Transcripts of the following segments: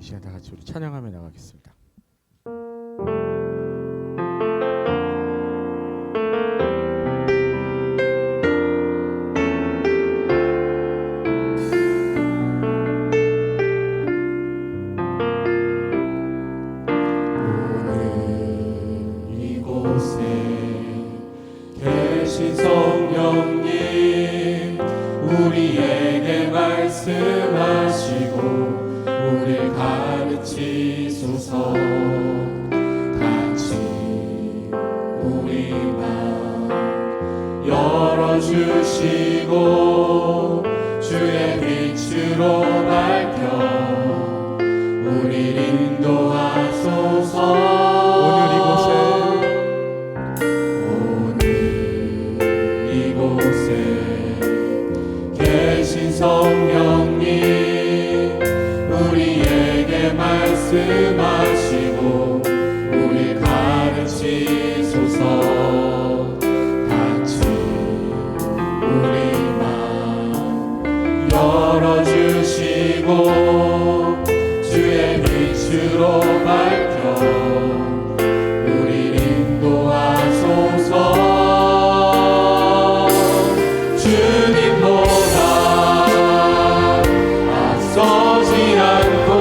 시간 다 같이 우리 찬양하며 나가겠습니다. 계신 성령님 우리에게 말씀하시고 우릴 가르치소서. 같이 우리 맘 열어주시고 주의 빛으로 밝혀 우릴 인도하소서. 계신 성령님 우리에게 말씀하시고 우릴 가르치소서. 같이 우리 맘 열어주시고 주의 빛으로 밝혀 우릴 인도하소서. 서지 않고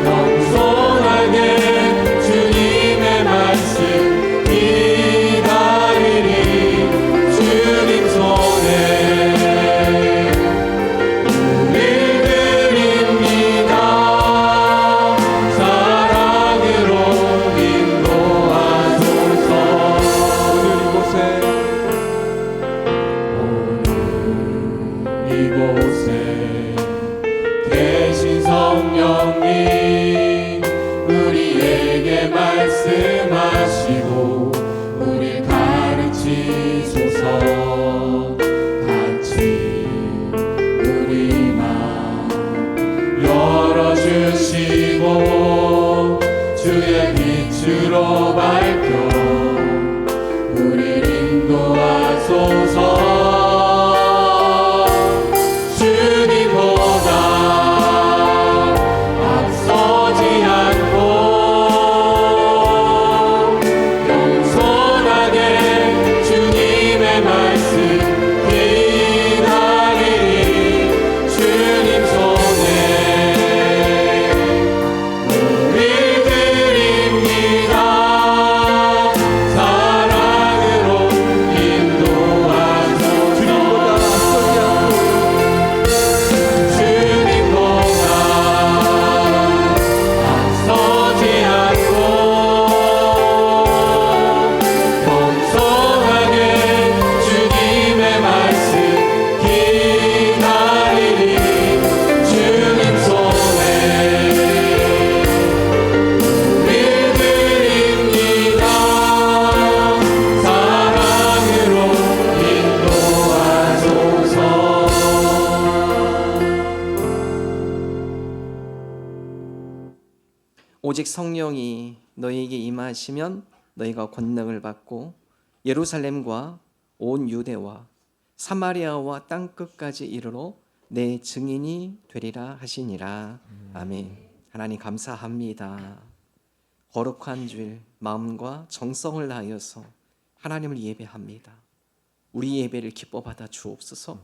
겸손하게 주님의 말씀 기다리리. 주님 손에 우릴 드립니다. 사랑으로 인도하소서. 이곳에 계신 성령님 우리에게 말씀하시고 우릴 가르치소서. 같이 우리 맘 열어주시고 주의 빛으로 밝혀 우릴 인도하소서. 오직 성령이 너희에게 임하시면 너희가 권능을 받고 예루살렘과 온 유대와 사마리아와 땅끝까지 이르러 내 증인이 되리라 하시니라. 아멘. 하나님 감사합니다. 거룩한 주일 마음과 정성을 다하여서 하나님을 예배합니다. 우리 예배를 기뻐 받아 주옵소서.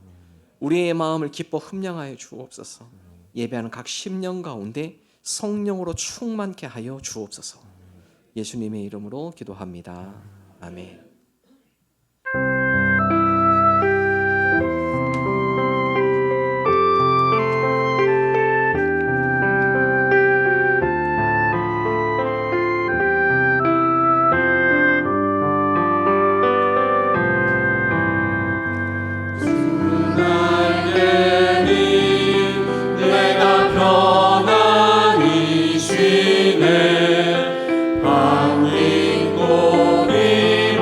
우리의 마음을 기뻐 흠령하여 주옵소서. 예배하는 각 심령 가운데 성령으로 충만케 하여 주옵소서. 예수님의 이름으로 기도합니다. 아멘. 방민고리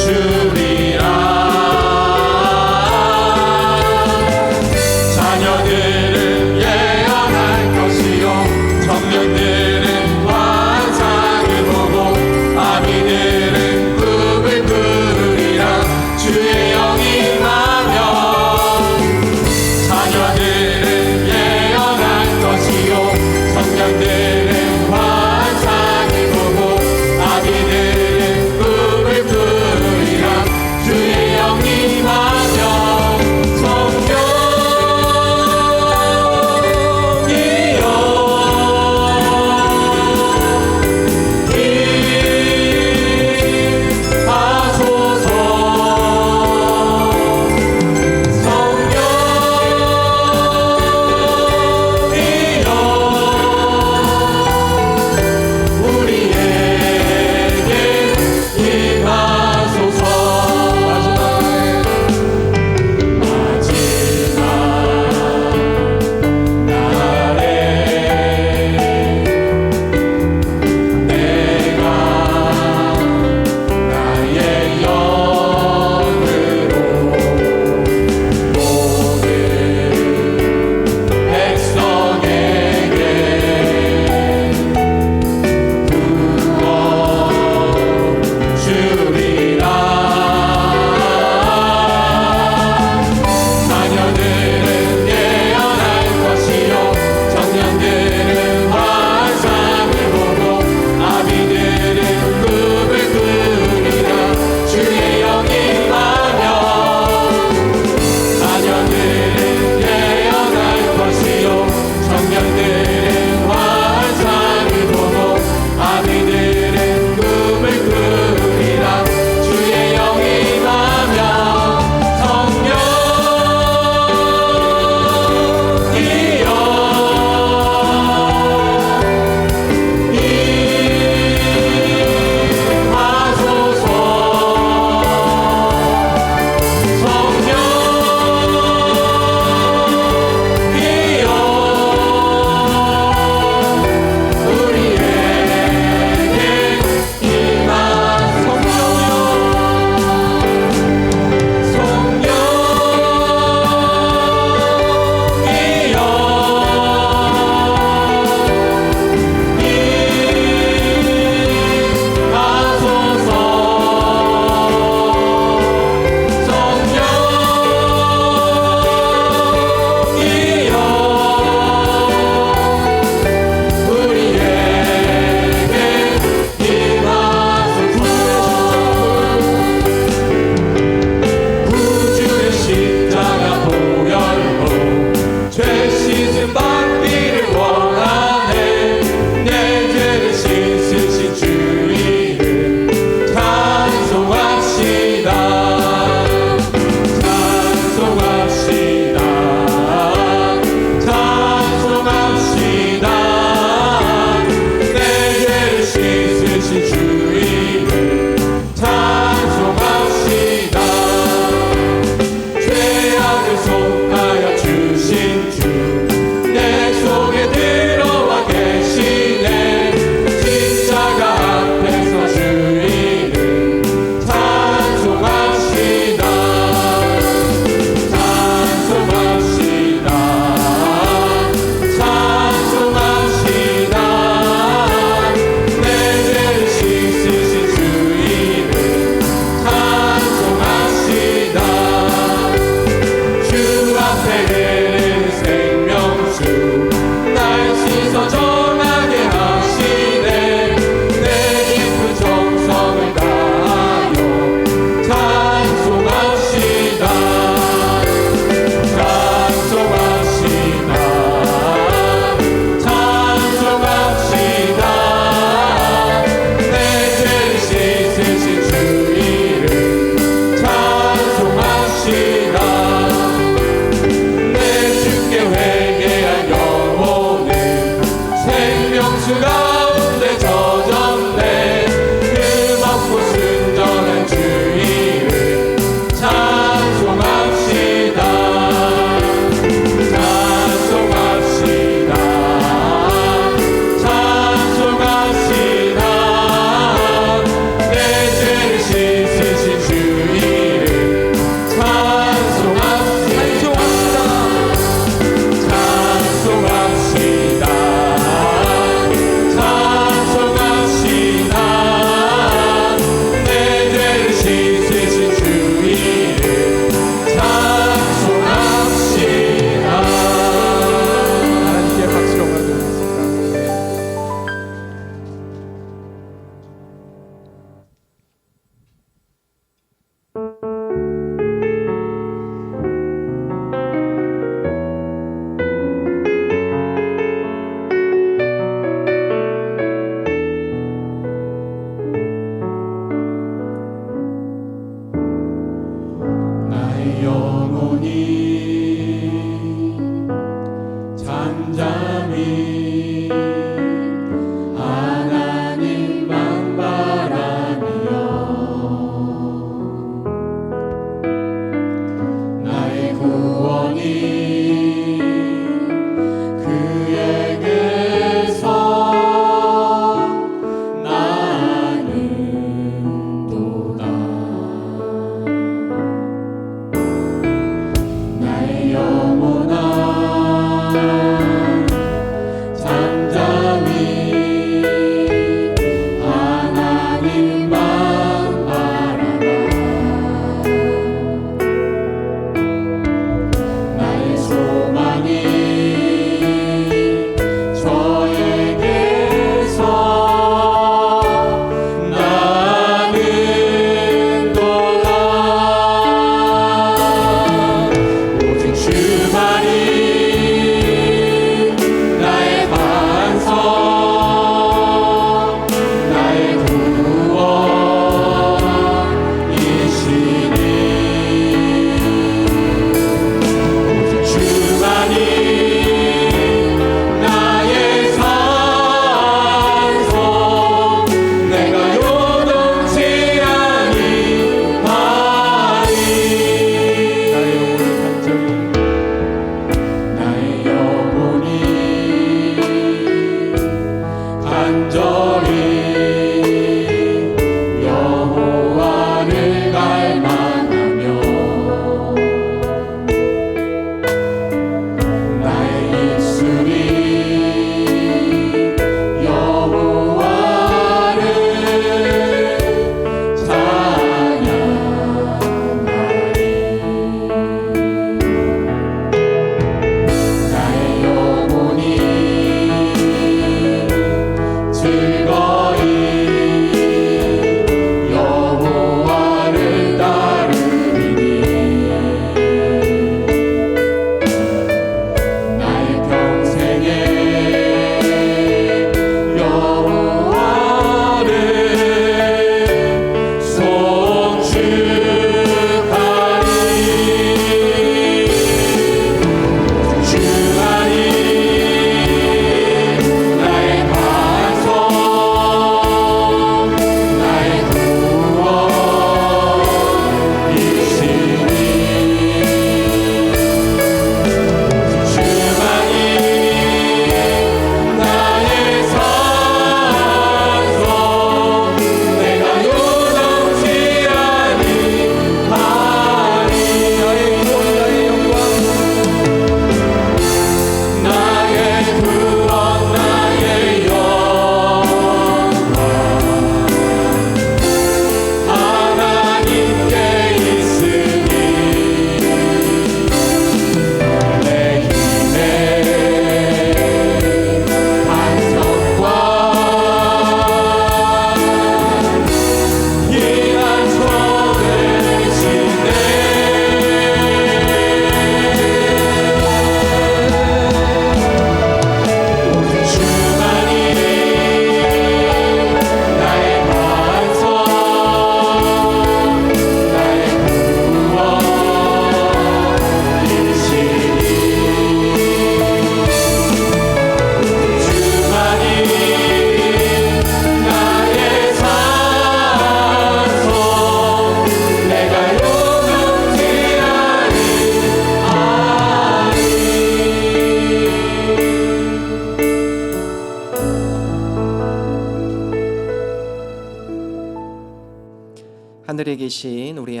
하늘에 계신 우리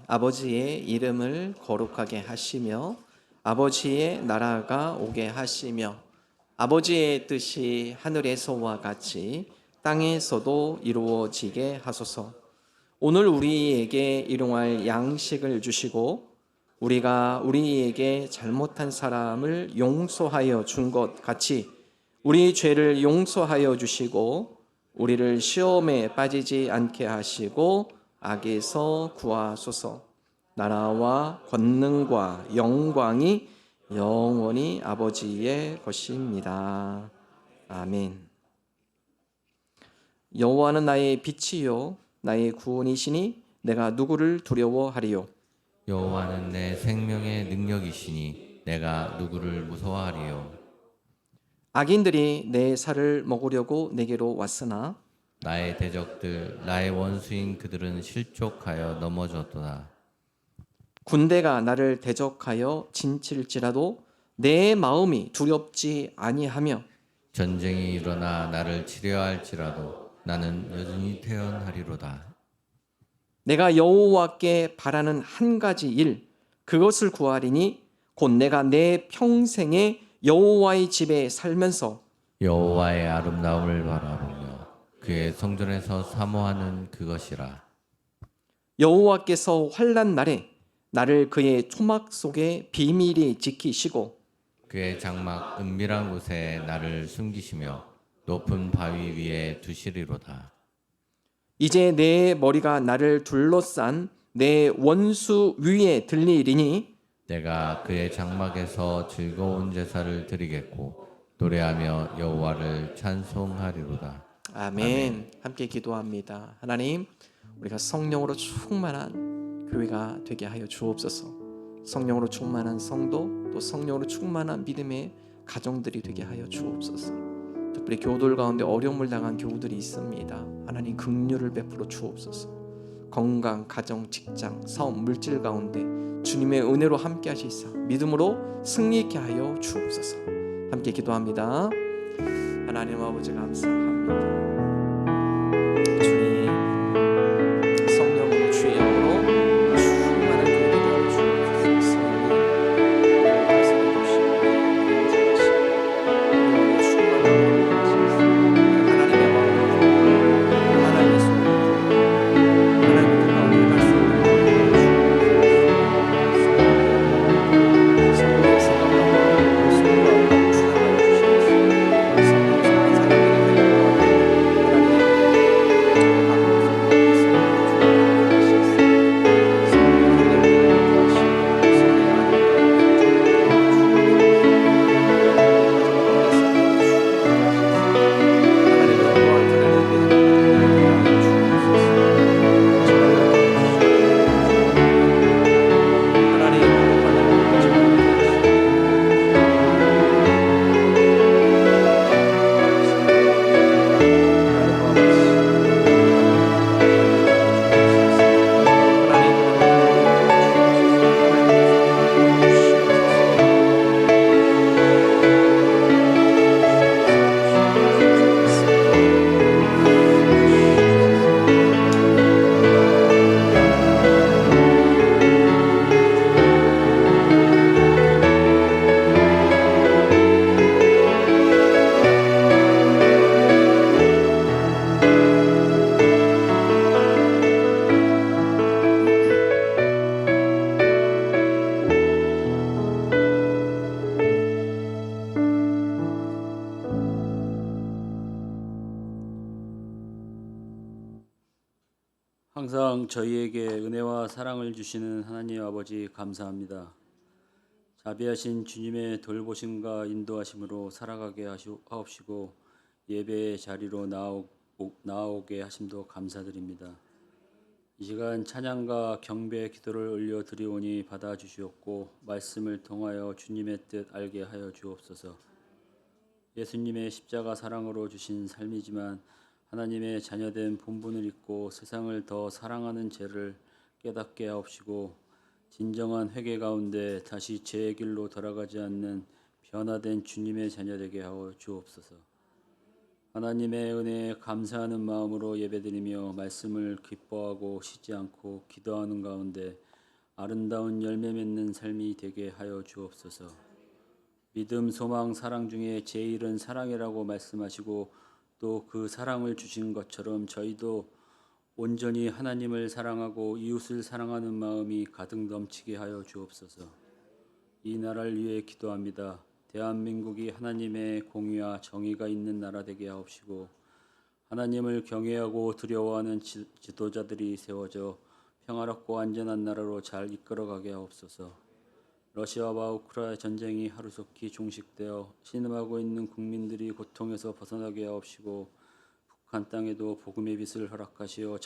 아버지의 이름을 거룩하게 하시며 아버지의 나라가 오게 하시며 아버지의 뜻이 하늘에서와 같이 땅에서도 이루어지게 하소서. 오늘 우리에게 일용할 양식을 주시고 우리가 우리에게 잘못한 사람을 용서하여 준 것 같이 우리 죄를 용서하여 주시고 우리를 시험에 빠지지 않게 하시고 악에서 구하소서. 나라와 권능과 영광이 영원히 아버지의 것입니다. 아멘. 여호와는 나의 빛이요 나의 구원이시니 내가 누구를 두려워하리요. 여호와는 내 생명의 능력이시니 내가 누구를 무서워하리요. 악인들이 내 살을 먹으려고 내게로 왔으나 나의 대적들 나의 원수인 그들은 실족하여 넘어졌도다. 군대가 나를 대적하여 진칠지라도 내 마음이 두렵지 아니하며 전쟁이 일어나 나를 치려할지라도 나는 여전히 태어나리로다. 내가 여호와께 바라는 한 가지 일 그것을 구하리니 곧 내가 내 평생에 여호와의 집에 살면서 여호와의 아름다움을 바라보며 그의 성전에서 사모하는 그것이라. 여호와께서 환난 날에 나를 그의 초막 속에 비밀히 지키시고 그의 장막 은밀한 곳에 나를 숨기시며 높은 바위 위에 두시리로다. 이제 내 머리가 나를 둘러싼 내 원수 위에 들리리니 내가 그의 장막에서 즐거운 제사를 드리겠고 노래하며 여호와를 찬송하리로다. 아멘. 함께 기도합니다. 하나님, 우리가 성령으로 충만한 교회가 되게 하여 주옵소서. 성령으로 충만한 성도, 또 성령으로 충만한 믿음의 가정들이 되게 하여 주옵소서. 특별히 교우들 가운데 어려움을 당한 교우들이 있습니다. 하나님 긍휼을 베풀어 주옵소서. 건강, 가정, 직장, 사업, 물질 가운데 주님의 은혜로 함께 하시사 믿음으로 승리케 하여 주옵소서. 함께 기도합니다. 하나님 아버지 감사합니다. 주님 성령으로 주의 영으로 충만한 교회 되게 하여 주옵소서. 성령님 다스려 주시고 인도하시고 영으로 충만하게 하시옵소서. 하나님의 마음으로 하나님의 손으로 하나님의 뜻 가운데 갈 수 있는 성령의 생각과 마음으로 손과 주장하여 주시옵소서. 성령의 사랑이 항상 저희에게 은혜와 사랑을 주시는 하나님 아버지 감사합니다. 자비하신 주님의 돌보심과 인도하심으로 살아가게 하옵시고 예배의 자리로 나아오게 하심도 감사드립니다. 이 시간 찬양과 경배 기도를 올려드리오니 받아주시옵고 말씀을 통하여 주님의 뜻 알게 하여 주옵소서. 예수님의 십자가 사랑으로 주신 삶이지만 하나님의 자녀된 본분을 잊고 세상을 더 사랑하는 죄를 깨닫게 하옵시고 진정한 회개 가운데 다시 죄의 길로 돌아가지 않는 변화된 주님의 자녀 되게 하여 주옵소서. 하나님의 은혜에 감사하는 마음으로 예배드리며 말씀을 기뻐하고 쉬지 않고 기도하는 가운데 아름다운 열매 맺는 삶이 되게 하여 주옵소서. 믿음, 소망, 사랑 중에 제일은 사랑이라고 말씀하시고 또 그 사랑을 주신 것처럼 저희도 온전히 하나님을 사랑하고 이웃을 사랑하는 마음이 가득 넘치게 하여 주옵소서. 이 나라를 위해 기도합니다. 대한민국이 하나님의 공의와 정의가 있는 나라 되게 하옵시고 하나님을 경외하고 두려워하는 지도자들이 세워져 평화롭고 안전한 나라로 잘 이끌어가게 하옵소서. 러시아와 우크라이나 전쟁이 하루속히 종식되어 신음하고 있는 국민들이 고통에서 벗어나게 하옵시고 북한 땅에도 복음의 빛을 허락하시어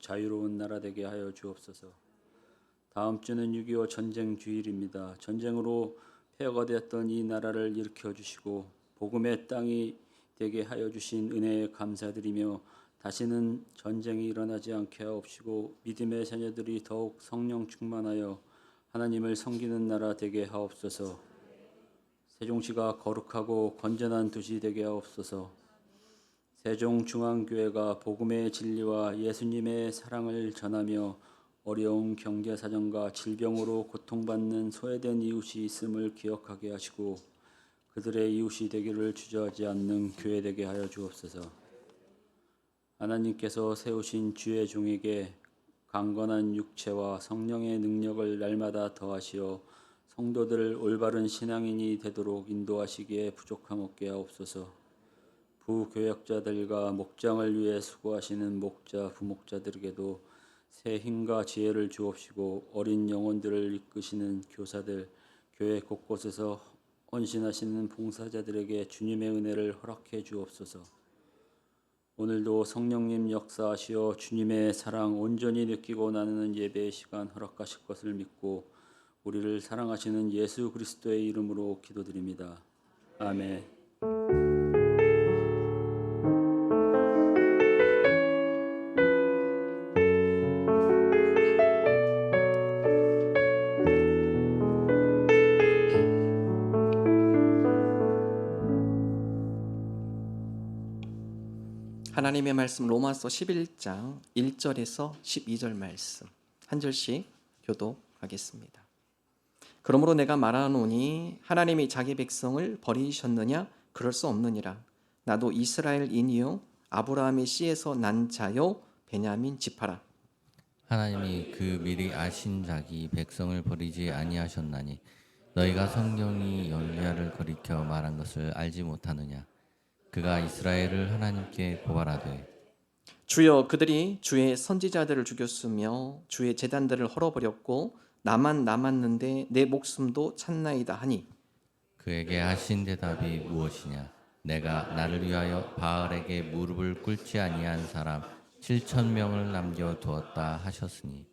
자유로운 나라 되게 하여 주옵소서. 다음 주는 6.25 전쟁 주일입니다. 전쟁으로 폐허가 되었던 이 나라를 일으켜 주시고 복음의 땅이 되게 하여 주신 은혜에 감사드리며 다시는 전쟁이 일어나지 않게 하옵시고 믿음의 자녀들이 더욱 성령 충만하여 하나님을 섬기는 나라 되게 하옵소서. 세종시가 거룩하고 건전한 도시 되게 하옵소서. 세종중앙교회가 복음의 진리와 예수님의 사랑을 전하며 어려운 경제 사정과 질병으로 고통받는 소외된 이웃이 있음을 기억하게 하시고 그들의 이웃이 되기를 주저하지 않는 교회 되게 하여 주옵소서. 하나님께서 세우신 주의 종에게 강건한 육체와 성령의 능력을 날마다 더하시어 성도들 올바른 신앙인이 되도록 인도하시기에 부족함 없게 하옵소서. 부교역자들과 목장을 위해 수고하시는 목자, 부목자들에게도 새 힘과 지혜를 주옵시고 어린 영혼들을 이끄시는 교사들, 교회 곳곳에서 헌신하시는 봉사자들에게 주님의 은혜를 허락해 주옵소서. 오늘도 성령님 역사하시어 주님의 사랑 온전히 느끼고 나누는 예배의 시간 허락하실 것을 믿고 우리를 사랑하시는 예수 그리스도의 이름으로 기도드립니다. 아멘. 하나님의 말씀 로마서 11장 1절에서 12절 말씀 한 절씩 교독하겠습니다. 그러므로 내가 말하노니 하나님이 자기 백성을 버리셨느냐? 그럴 수 없느니라. 나도 이스라엘인이요 아브라함의 씨에서 난 자요 베냐민 지파라. 하나님이 그 미리 아신 자기 백성을 버리지 아니하셨나니 너희가 성경이 열리야를 거리켜 말한 것을 알지 못하느냐? 그가 이스라엘을 하나님께 고발하되 주여 그들이 주의 선지자들을 죽였으며 주의 제단들을 헐어버렸고 나만 남았는데 내 목숨도 찾나이다 하니 그에게 하신 대답이 무엇이냐? 내가 나를 위하여 바알에게 무릎을 꿇지 아니한 사람 7,000명을 남겨두었다 하셨으니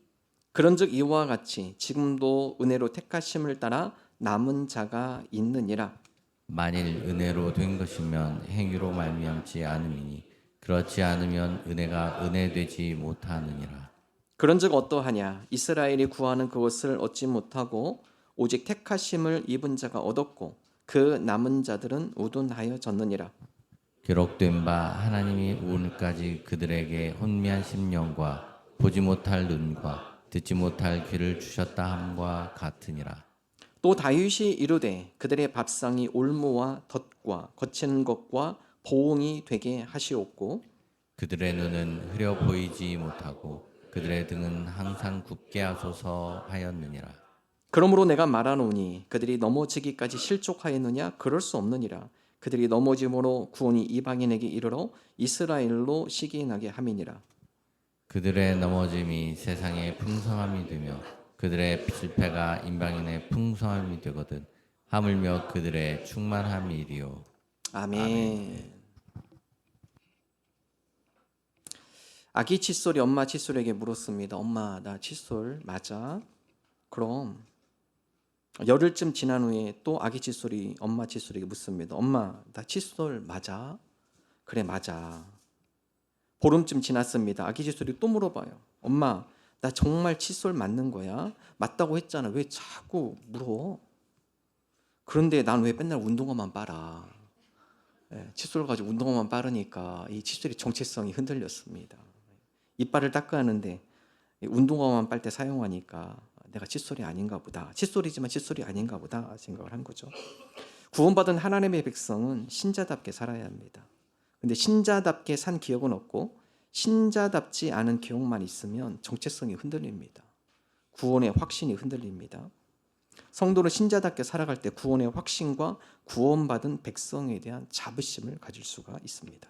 그런즉 이와 같이 지금도 은혜로 택하심을 따라 남은 자가 있느니라. 만일 은혜로 된 것이면 행위로 말미암지 않음이니 그렇지 않으면 은혜가 은혜되지 못하느니라. 그런즉 어떠하냐? 이스라엘이 구하는 그것을 얻지 못하고 오직 택하심을 입은 자가 얻었고 그 남은 자들은 우둔하여졌느니라. 기록된 바 하나님이 오늘까지 그들에게 혼미한 심령과 보지 못할 눈과 듣지 못할 귀를 주셨다 함과 같으니라. 또 다윗이 이르되 그들의 밥상이 올무와 덫과 거치는 것과 보응이 되게 하시옵고 그들의 눈은 흐려 보이지 못하고 그들의 등은 항상 굽게 하소서 하였느니라. 그러므로 내가 말하노니 그들이 넘어지기까지 실족하였느냐? 그럴 수 없느니라. 그들이 넘어짐으로 구원이 이방인에게 이르러 이스라엘로 시기나게 함이니라. 그들의 넘어짐이 세상의 풍성함이 되며 그들의 실패가 임방인의 풍성함이 되거든 하물며 그들의 충만함이리요. 아멘. 아기 칫솔이 엄마 칫솔에게 물었습니다. 엄마, 나 칫솔 맞아? 그럼 열흘쯤 지난 후에 또 아기 칫솔이 엄마 칫솔에게 묻습니다. 엄마, 나 칫솔 맞아? 그래, 맞아. 보름쯤 지났습니다. 아기 칫솔이 또 물어봐요. 엄마, 나 정말 칫솔 맞는 거야? 맞다고 했잖아. 왜 자꾸 물어? 그런데 난 왜 맨날 운동화만 빨아? 칫솔 가지고 운동화만 빠르니까 이 칫솔의 정체성이 흔들렸습니다. 이빨을 닦아야 하는데 운동화만 빨 때 사용하니까 내가 칫솔이 아닌가 보다. 칫솔이지만 칫솔이 아닌가 보다 생각을 한 거죠. 구원받은 하나님의 백성은 신자답게 살아야 합니다. 근데 신자답게 산 기억은 없고 신자답지 않은 기억만 있으면 정체성이 흔들립니다. 구원의 확신이 흔들립니다. 성도는 신자답게 살아갈 때 구원의 확신과 구원받은 백성에 대한 자부심을 가질 수가 있습니다.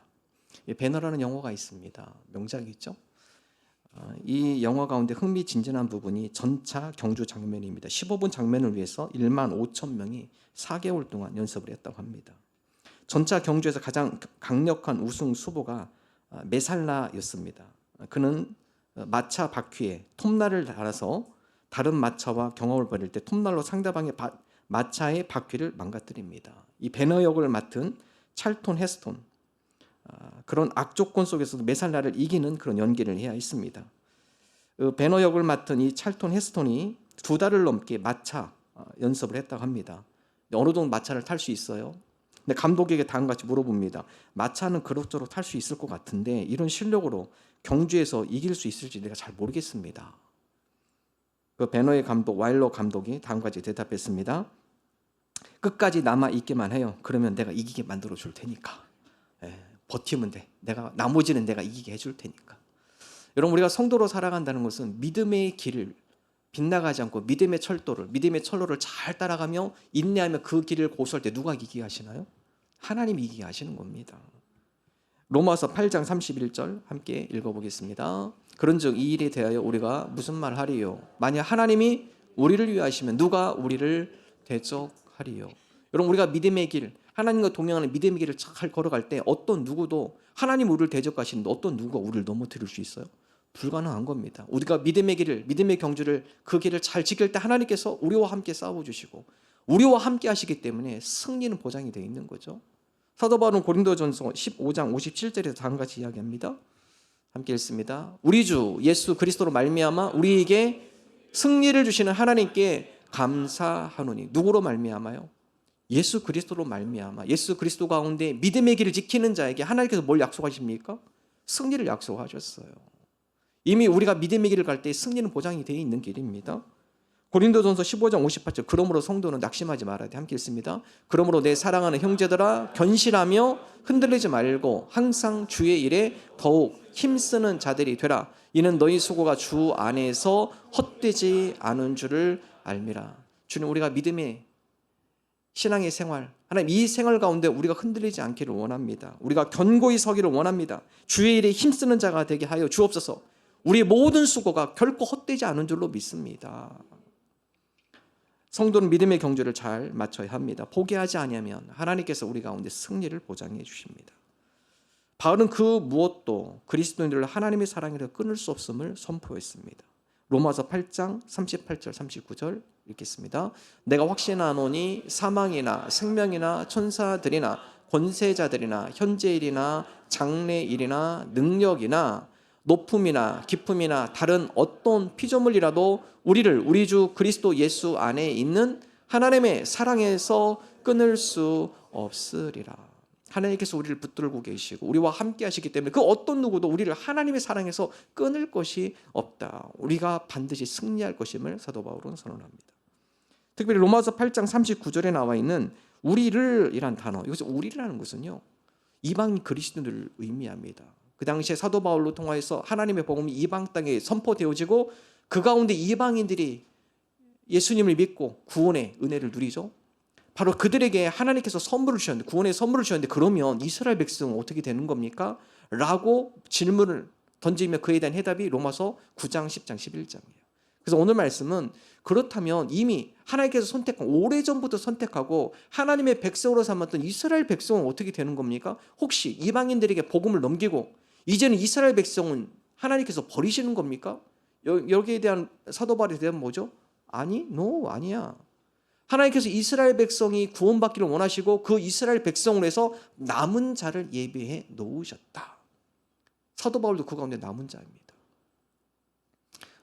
배너라는 영화가 있습니다. 명작이죠. 이 영화 가운데 흥미진진한 부분이 전차 경주 장면입니다. 15분 장면을 위해서 1만 5천 명이 4개월 동안 연습을 했다고 합니다. 전차 경주에서 가장 강력한 우승 수보가 메살라였습니다. 그는 마차 바퀴에 톱날을 달아서 다른 마차와 경합을 벌일 때 톱날로 상대방의 마차의 바퀴를 망가뜨립니다. 이 배너 역을 맡은 찰톤 헤스톤, 그런 악조건 속에서도 메살라를 이기는 그런 연기를 해야 했습니다. 배너 역을 맡은 이 찰톤 헤스톤이 2달을 넘게 마차 연습을 했다고 합니다. 어느 정도 마차를 탈 수 있어요? 근데 감독에게 다음과 같이 물어봅니다. 마차는 그럭저럭 탈 수 있을 것 같은데 이런 실력으로 경주에서 이길 수 있을지 내가 잘 모르겠습니다. 그 배너의 감독 와일러 감독이 다음과 같이 대답했습니다. 끝까지 남아 있게만 해요. 그러면 내가 이기게 만들어 줄 테니까. 버티면 돼. 나머지는 내가 이기게 해줄 테니까. 여러분, 우리가 성도로 살아간다는 것은 믿음의 길을 빗나가지 않고 믿음의 철로를 잘 따라가며 인내하며 그 길을 고수할 때 누가 이기게 하시나요? 하나님이 이기게 하시는 겁니다. 로마서 8장 31절 함께 읽어보겠습니다. 그런즉 이 일에 대하여 우리가 무슨 말 하리요? 만약 하나님이 우리를 위하시면 누가 우리를 대적하리요? 여러분, 우리가 믿음의 길, 하나님과 동행하는 믿음의 길을 잘 걸어갈 때 어떤 누구도 하나님 우리를 대적하시는데 어떤 누구가 우리를 넘어뜨릴 수 있어요? 불가능한 겁니다. 우리가 믿음의 길을, 믿음의 경주를, 그 길을 잘 지킬 때 하나님께서 우리와 함께 싸워주시고 우리와 함께 하시기 때문에 승리는 보장이 되어 있는 거죠. 사도 바울은 고린도전서 15장 57절에서 다음같이 이야기합니다. 함께 읽습니다. 우리 주 예수 그리스도로 말미암아 우리에게 승리를 주시는 하나님께 감사하노니. 누구로 말미암아요? 예수 그리스도로 말미암아. 예수 그리스도 가운데 믿음의 길을 지키는 자에게 하나님께서 뭘 약속하십니까? 승리를 약속하셨어요. 이미 우리가 믿음의 길을 갈 때 승리는 보장이 되어 있는 길입니다. 고린도전서 15장 58절 그러므로 성도는 낙심하지 말아야 돼. 함께 읽습니다. 그러므로 내 사랑하는 형제들아 견실하며 흔들리지 말고 항상 주의 일에 더욱 힘쓰는 자들이 되라. 이는 너희 수고가 주 안에서 헛되지 않은 줄을 알미라. 주님, 우리가 믿음의 신앙의 생활, 하나님 이 생활 가운데 우리가 흔들리지 않기를 원합니다. 우리가 견고히 서기를 원합니다. 주의 일에 힘쓰는 자가 되게 하여 주옵소서. 우리의 모든 수고가 결코 헛되지 않은 줄로 믿습니다. 성도는 믿음의 경주를 잘 맞춰야 합니다. 포기하지 아니하면 하나님께서 우리 가운데 승리를 보장해 주십니다. 바울은 그 무엇도 그리스도인들을 하나님의 사랑으로 끊을 수 없음을 선포했습니다. 로마서 8장 38절 39절 읽겠습니다. 내가 확신하노니 사망이나 생명이나 천사들이나 권세자들이나 현재일이나 장래일이나 능력이나 높음이나 깊음이나 다른 어떤 피조물이라도 우리를 우리 주 그리스도 예수 안에 있는 하나님의 사랑에서 끊을 수 없으리라. 하나님께서 우리를 붙들고 계시고 우리와 함께 하시기 때문에 그 어떤 누구도 우리를 하나님의 사랑에서 끊을 것이 없다. 우리가 반드시 승리할 것임을 사도 바울은 선언합니다. 특별히 로마서 8장 39절에 나와 있는 우리를 이란 단어, 이것은 우리라는 것은요 이방 그리스도인들을 의미합니다. 그 당시에 사도 바울로 통하여서 하나님의 복음이 이방 땅에 선포되어지고 그 가운데 이방인들이 예수님을 믿고 구원의 은혜를 누리죠. 바로 그들에게 하나님께서 선물을 주셨는데, 구원의 선물을 주셨는데 그러면 이스라엘 백성은 어떻게 되는 겁니까? 라고 질문을 던지며 그에 대한 해답이 로마서 9장 10장 11장이에요. 그래서 오늘 말씀은 그렇다면 이미 하나님께서 선택한, 오래전부터 선택하고 하나님의 백성으로 삼았던 이스라엘 백성은 어떻게 되는 겁니까? 혹시 이방인들에게 복음을 넘기고 이제는 이스라엘 백성은 하나님께서 버리시는 겁니까? 여기에 대한 사도 바울의 대답은 뭐죠? 아니, 아니야. 하나님께서 이스라엘 백성이 구원받기를 원하시고 그 이스라엘 백성으로 해서 남은 자를 예비해 놓으셨다. 사도 바울도 그 가운데 남은 자입니다.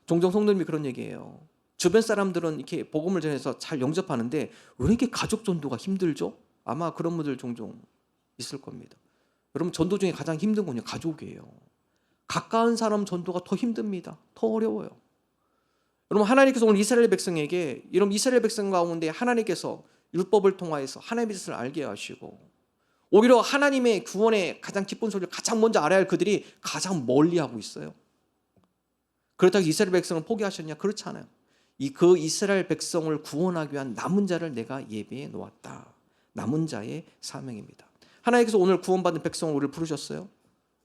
종종 성도님이 그런 얘기해요. 주변 사람들은 이렇게 복음을 전해서 잘 영접하는데 왜 이렇게 가족 전도가 힘들죠? 아마 그런 분들 종종 있을 겁니다. 여러분, 전도 중에 가장 힘든 건요 가족이에요. 가까운 사람 전도가 더 힘듭니다. 더 어려워요. 여러분 하나님께서 오늘 이스라엘 백성에게 이런 이스라엘 백성 가운데 하나님께서 율법을 통하여서 하나님의 뜻을 알게 하시고 오히려 하나님의 구원의 가장 기쁜 소리를 가장 먼저 알아야 할 그들이 가장 멀리하고 있어요. 그렇다고 이스라엘 백성을 포기하셨냐? 그렇지 않아요. 그 이스라엘 백성을 구원하기 위한 남은 자를 내가 예비해 놓았다. 남은 자의 사명입니다. 하나님께서 오늘 구원받은 백성을 우리를 부르셨어요.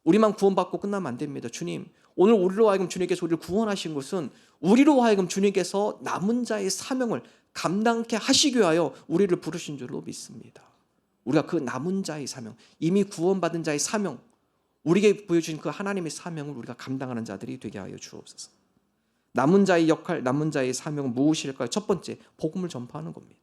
우리만 구원받고 끝나면 안 됩니다. 주님, 오늘 우리로 하여금 주님께서 우리를 구원하신 것은 우리로 하여금 주님께서 남은 자의 사명을 감당케 하시기 위하여 우리를 부르신 줄로 믿습니다. 우리가 그 남은 자의 사명, 이미 구원받은 자의 사명, 우리에게 보여주신 그 하나님의 사명을 우리가 감당하는 자들이 되게 하여 주옵소서. 남은 자의 역할, 남은 자의 사명은 무엇일까요? 첫 번째, 복음을 전파하는 겁니다.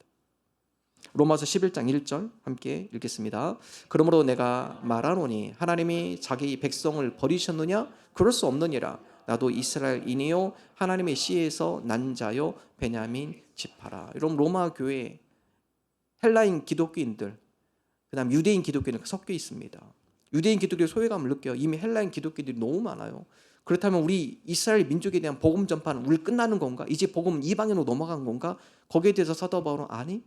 로마서 11장 1절 함께 읽겠습니다. 그러므로 내가 말하노니 하나님이 자기 백성을 버리셨느냐? 그럴 수 없느니라. 나도 이스라엘인이요 하나님의 씨에서 난 자요 베냐민 지파라. 여러분 로마 교회 헬라인 기독교인들, 그다음 유대인 기독교인들 섞여 있습니다. 유대인 기독교의 소외감을 느껴요. 이미 헬라인 기독교인들이 너무 많아요. 그렇다면 우리 이스라엘 민족에 대한 복음 전파는 우리 끝나는 건가? 이제 복음 이방인으로 넘어간 건가? 거기에 대해서 사도 바울은 아니,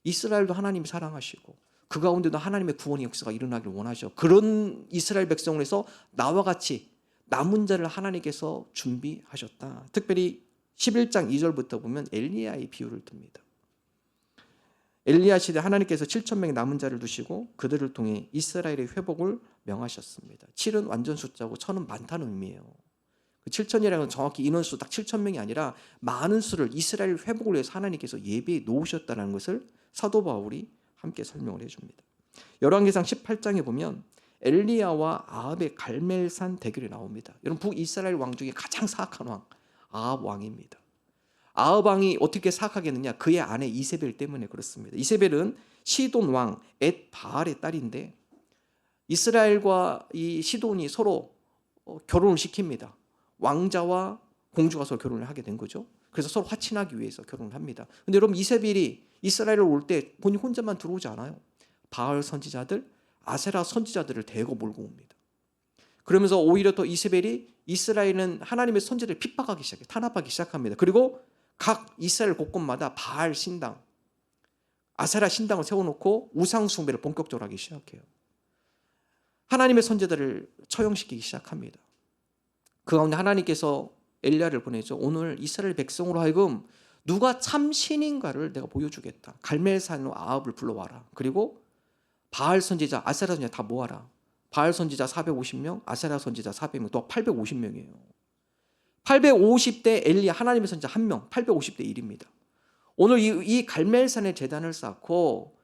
이스라엘도 하나님이 사랑하시고 그 가운데도 하나님의 구원의 역사가 일어나길 원하셔. 그런 이스라엘 백성을 해서 나와 같이 남은 자를 하나님께서 준비하셨다. 특별히 11장 2절부터 보면 엘리야의 비유를 듭니다. 엘리야 시대 하나님께서 7,000명의 남은 자를 두시고 그들을 통해 이스라엘의 회복을 명하셨습니다. 7은 완전 숫자고 1,000은 많다는 의미예요. 그 7,000이라는 정확히 인원수 딱 7,000명이 아니라 많은 수를 이스라엘 회복을 위해서 하나님께서 예비해 놓으셨다는 것을 사도 바울이 함께 설명을 해줍니다. 열왕기상 18장에 보면 엘리야와 아합의 갈멜산 대결이 나옵니다. 여러분 북이스라엘 왕 중에 가장 사악한 왕 아합 왕입니다. 아합 왕이 어떻게 사악하겠느냐? 그의 아내 이세벨 때문에 그렇습니다. 이세벨은 시돈 왕 엣 바알의 딸인데 이스라엘과 이 시돈이 서로 결혼을 시킵니다. 왕자와 공주가 서로 결혼을 하게 된 거죠. 그래서 서로 화친하기 위해서 결혼을 합니다. 근데 여러분 이세벨이 이스라엘을 올 때 본인 혼자만 들어오지 않아요. 바알 선지자들, 아세라 선지자들을 대거 몰고 옵니다. 그러면서 오히려 더 이세벨이 이스라엘은 하나님의 선지자를 핍박하기 시작해요. 탄압하기 시작합니다. 그리고 각 이스라엘 곳곳마다 바알 신당, 아세라 신당을 세워놓고 우상 숭배를 본격적으로 하기 시작해요. 하나님의 선지자들을 처형시키기 시작합니다. 그 가운데 하나님께서 엘리야를 보내죠. 오늘 이스라엘 백성으로 하여금 누가 참 신인가를 내가 보여주겠다. 갈멜산으로 아합을 불러와라. 그리고 바알 선지자, 아세라 선지자 다 모아라. 바알 선지자 450명, 아세라 선지자 400명, 또 850명이에요. 850대 엘리야 하나님의 선지자 1명, 850대 1입니다. 오늘 이 갈멜산에 제단을 쌓고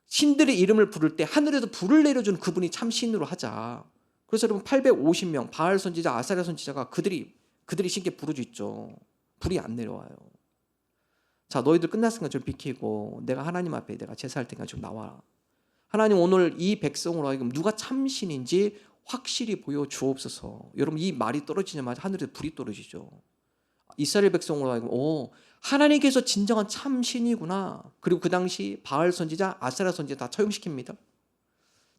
신들의 이름을 부를 때 하늘에서 불을 내려주는 그분이 참 신으로 하자. 그래서 여러분 850명 바알 선지자, 아세라 선지자가 그들이 신께 부르짖죠. 불이 안 내려와요. 자, 너희들 끝났으니까 좀 비키고 내가 하나님 앞에 내가 제사할 테니까 좀 나와. 하나님 오늘 이 백성으로 하여금 누가 참신인지 확실히 보여주옵소서. 여러분 이 말이 떨어지자마자 하늘에서 불이 떨어지죠. 이스라엘 백성으로 하여금 하나님께서 진정한 참신이구나. 그리고 그 당시 바알 선지자, 아세라 선지자 다 처형시킵니다.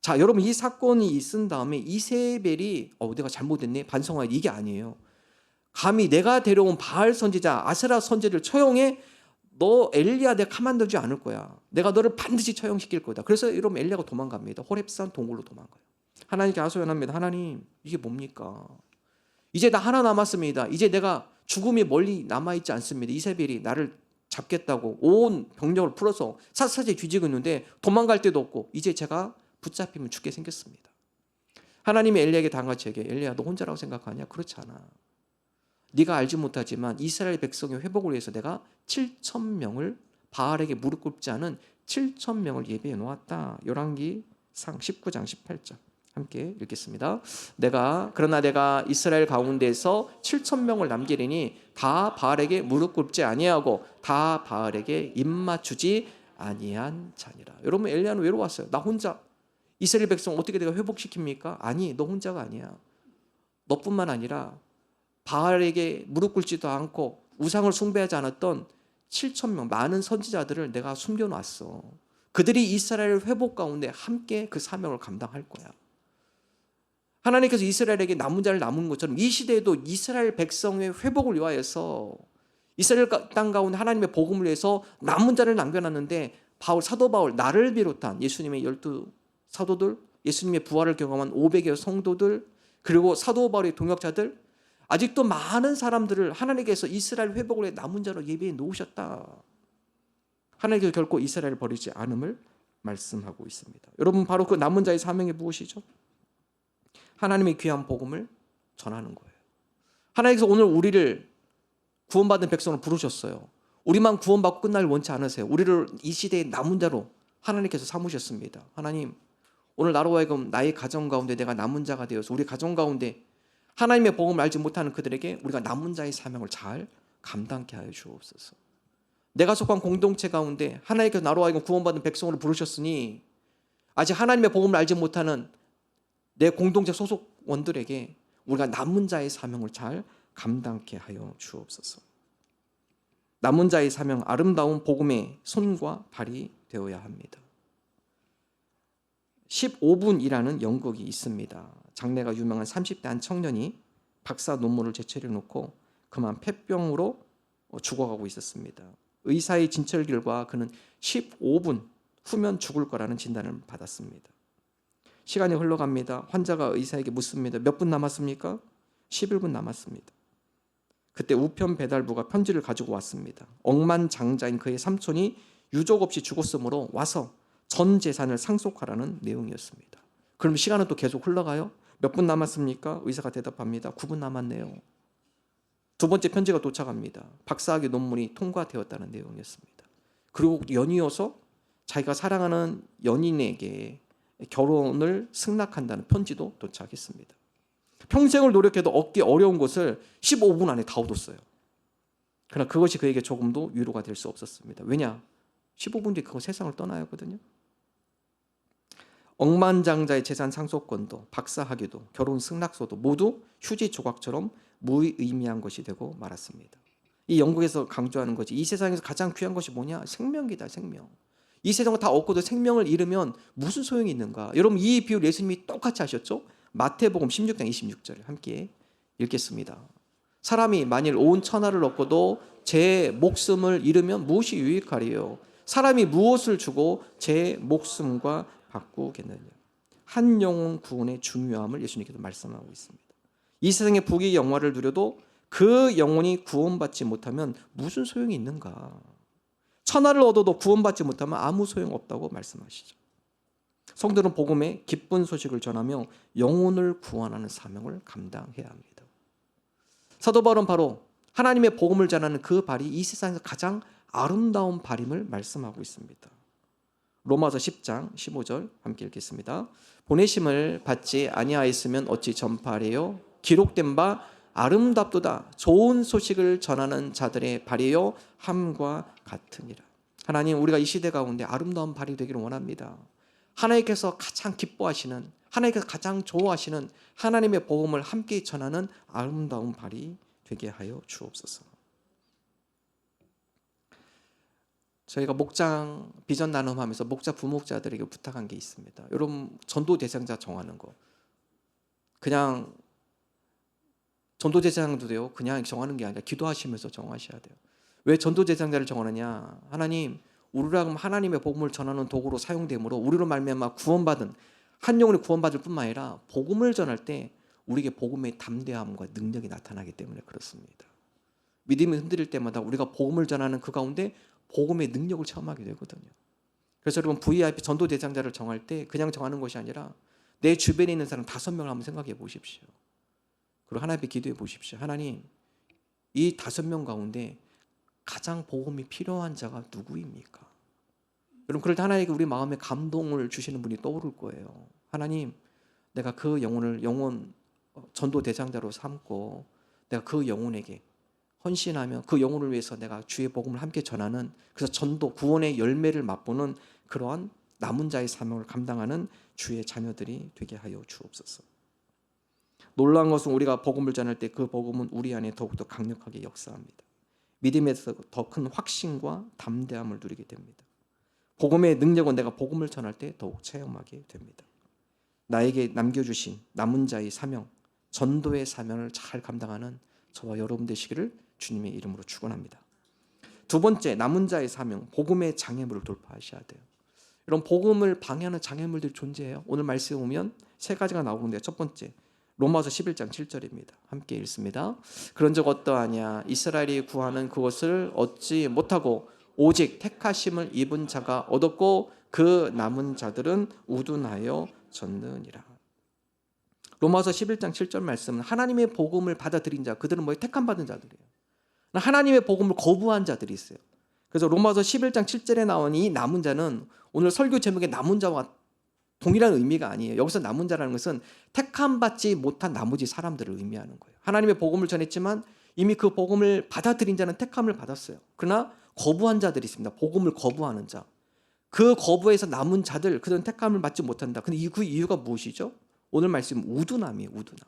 자, 여러분 이 사건이 있은 다음에 이세벨이 내가 잘못했네 반성하여 이게 아니에요. 감히 내가 데려온 바알 선지자, 아세라 선지자를 처형해 너 엘리야 내가 가만두지 않을 거야. 내가 너를 반드시 처형시킬 거다. 그래서 여러분 엘리야가 도망갑니다. 호렙산 동굴로 도망가요. 하나님께 하소연합니다. 하나님 이게 뭡니까? 이제 나 하나 남았습니다. 이제 내가 죽음이 멀리 남아있지 않습니다. 이세벨이 나를 잡겠다고 온 병력을 풀어서 샅샅이 뒤지고 있는데 도망갈 데도 없고 이제 제가 붙잡히면 죽게 생겼습니다. 하나님이 엘리야에게 당같이 얘기해. 엘리야 너 혼자라고 생각하냐? 그렇지 않아. 네가 알지 못하지만 이스라엘 백성의 회복을 위해서 내가 7,000명을 바알에게 무릎 꿇지 않은 7,000명을 예비해 놓았다. 열왕기상 19장 18절 함께 읽겠습니다. 그러나 내가 이스라엘 가운데서 7,000명을 남기리니 다 바알에게 무릎 꿇지 아니하고 다 바알에게 입맞추지 아니한 자니라. 여러분 엘리야는 외로웠어요. 나 혼자 이스라엘 백성 어떻게 내가 회복시킵니까? 아니 너 혼자가 아니야. 너뿐만 아니라 바알에게 무릎 꿇지도 않고 우상을 숭배하지 않았던 7,000명 많은 선지자들을 내가 숨겨놨어. 그들이 이스라엘 회복 가운데 함께 그 사명을 감당할 거야. 하나님께서 이스라엘에게 남은 자를 남은 것처럼 이 시대에도 이스라엘 백성의 회복을 위하여서 이스라엘 땅 가운데 하나님의 복음을 위해서 남은 자를 남겨놨는데 사도 바울, 나를 비롯한 예수님의 12 사도들, 예수님의 부활을 경험한 500여 성도들, 그리고 사도 바울의 동역자들, 아직도 많은 사람들을 하나님께서 이스라엘 회복을 위해 남은 자로 예비해 놓으셨다. 하나님께서 결코 이스라엘을 버리지 않음을 말씀하고 있습니다. 여러분, 바로 그 남은 자의 사명이 무엇이죠? 하나님의 귀한 복음을 전하는 거예요. 하나님께서 오늘 우리를 구원받은 백성을 부르셨어요. 우리만 구원받고 끝날 원치 않으세요. 우리를 이 시대의 남은 자로 하나님께서 삼으셨습니다. 하나님, 오늘 나로 하여금 나의 가정 가운데 내가 남은 자가 되어서 우리 가정 가운데 하나님의 복음을 알지 못하는 그들에게 우리가 남은 자의 사명을 잘 감당케 하여 주옵소서. 내가 속한 공동체 가운데 하나님께서 나로 하여금 구원받은 백성으로 부르셨으니 아직 하나님의 복음을 알지 못하는 내 공동체 소속원들에게 우리가 남은 자의 사명을 잘 감당케 하여 주옵소서. 남은 자의 사명, 아름다운 복음의 손과 발이 되어야 합니다. 15분이라는 연극이 있습니다. 장래가 유명한 30대 한 청년이 박사 논문을 제출해 놓고 그만 폐병으로 죽어가고 있었습니다. 의사의 진찰길과 그는 15분 후면 죽을 거라는 진단을 받았습니다. 시간이 흘러갑니다. 환자가 의사에게 묻습니다. 몇 분 남았습니까? 11분 남았습니다. 그때 우편 배달부가 편지를 가지고 왔습니다. 억만장자인 그의 삼촌이 유족 없이 죽었으므로 와서 전 재산을 상속하라는 내용이었습니다. 그럼 시간은 또 계속 흘러가요. 몇 분 남았습니까? 의사가 대답합니다. 9분 남았네요. 두 번째 편지가 도착합니다. 박사학위 논문이 통과되었다는 내용이었습니다. 그리고 연이어서 자기가 사랑하는 연인에게 결혼을 승낙한다는 편지도 도착했습니다. 평생을 노력해도 얻기 어려운 것을 15분 안에 다 얻었어요. 그러나 그것이 그에게 조금도 위로가 될 수 없었습니다. 왜냐? 15분 뒤에 그거 세상을 떠나야 하거든요. 억만장자의 재산 상속권도 박사학위도 결혼 승낙서도 모두 휴지 조각처럼 무의미한 것이 되고 말았습니다. 이 영국에서 강조하는 것이 이 세상에서 가장 귀한 것이 뭐냐? 생명이다, 생명. 이 세상을 다 얻고도 생명을 잃으면 무슨 소용이 있는가? 여러분, 이 비유를 예수님이 똑같이 하셨죠? 마태복음 16장 26절 함께 읽겠습니다. 사람이 만일 온 천하를 얻고도 제 목숨을 잃으면 무엇이 유익하리요? 사람이 무엇을 주고 제 목숨과 바꾸겠느냐? 한 영혼 구원의 중요함을 예수님께서 말씀하고 있습니다. 이 세상의 부귀 영화를 누려도 그 영혼이 구원받지 못하면 무슨 소용이 있는가? 천하를 얻어도 구원받지 못하면 아무 소용없다고 말씀하시죠. 성도는 복음의 기쁜 소식을 전하며 영혼을 구원하는 사명을 감당해야 합니다. 사도 바울은 바로 하나님의 복음을 전하는 그 발이 이 세상에서 가장 아름다운 발임을 말씀하고 있습니다. 로마서 10장 15절 함께 읽겠습니다. 보내심을 받지 아니하였으면 어찌 전파하래요? 기록된 바 아름답도다. 좋은 소식을 전하는 자들의 발이요 함과 같으니라. 하나님, 우리가 이 시대 가운데 아름다운 발이 되기를 원합니다. 하나님께서 가장 기뻐하시는, 하나님께서 가장 좋아하시는 하나님의 복음을 함께 전하는 아름다운 발이 되게 하여 주옵소서. 저희가 목장 비전 나눔하면서 목자 부목자들에게 부탁한 게 있습니다. 여러분, 전도 대상자 정하는 거 그냥 전도 대상자도요 그냥 정하는 게 아니라 기도하시면서 정하셔야 돼요. 왜 전도 대상자를 정하느냐? 하나님, 우리가 하나님의 복음을 전하는 도구로 사용되므로 우리로 말미암아 구원받은 한 영혼이 구원받을 뿐만 아니라 복음을 전할 때 우리에게 복음의 담대함과 능력이 나타나기 때문에 그렇습니다. 믿음이 흔들릴 때마다 우리가 복음을 전하는 그 가운데 복음의 능력을 체험하게 되거든요. 그래서 여러분, VIP 전도 대상자를 정할 때 그냥 정하는 것이 아니라 내 주변에 있는 사람 5명을 한번 생각해 보십시오. 그리고 하나님께 기도해 보십시오. 하나님, 이 5명 가운데 가장 복음이 필요한 자가 누구입니까? 여러분, 그럴 때 하나님께 우리 마음에 감동을 주시는 분이 떠오를 거예요. 하나님, 내가 그 영혼을 전도 대상자로 삼고 내가 그 영혼에게 헌신하며 그 영혼을 위해서 내가 주의 복음을 함께 전하는, 그래서 전도 구원의 열매를 맛보는 그러한 남은 자의 사명을 감당하는 주의 자녀들이 되게 하여 주옵소서. 놀라운 것은 우리가 복음을 전할 때 그 복음은 우리 안에 더욱더 강력하게 역사합니다. 믿음에서 더 큰 확신과 담대함을 누리게 됩니다. 복음의 능력은 내가 복음을 전할 때 더욱 체험하게 됩니다. 나에게 남겨주신 남은 자의 사명, 전도의 사명을 잘 감당하는 저와 여러분 되시기를 주님의 이름으로 축원합니다. 두 번째, 남은 자의 사명, 복음의 장애물을 돌파하셔야 돼요. 이런 복음을 방해하는 장애물들이 존재해요. 오늘 말씀에 보면 세 가지가 나오는데, 첫 번째 로마서 11장 7절입니다. 함께 읽습니다. 그런즉 어떠하냐, 이스라엘이 구하는 그것을 얻지 못하고 오직 택하심을 입은 자가 얻었고 그 남은 자들은 우둔하여 졌느니라. 로마서 11장 7절 말씀은 하나님의 복음을 받아들인 자, 그들은 뭐예요? 택함 받은 자들이에요. 하나님의 복음을 거부한 자들이 있어요. 그래서 로마서 11장 7절에 나온 이 남은 자는 오늘 설교 제목의 남은 자와 동일한 의미가 아니에요. 여기서 남은 자라는 것은 택함 받지 못한 나머지 사람들을 의미하는 거예요. 하나님의 복음을 전했지만 이미 그 복음을 받아들인 자는 택함을 받았어요. 그러나 거부한 자들이 있습니다. 복음을 거부하는 자. 그 거부에서 남은 자들, 그들은 택함을 받지 못한다. 근데 그 이유가 무엇이죠? 오늘 말씀 우둔함이에요. 우둔함.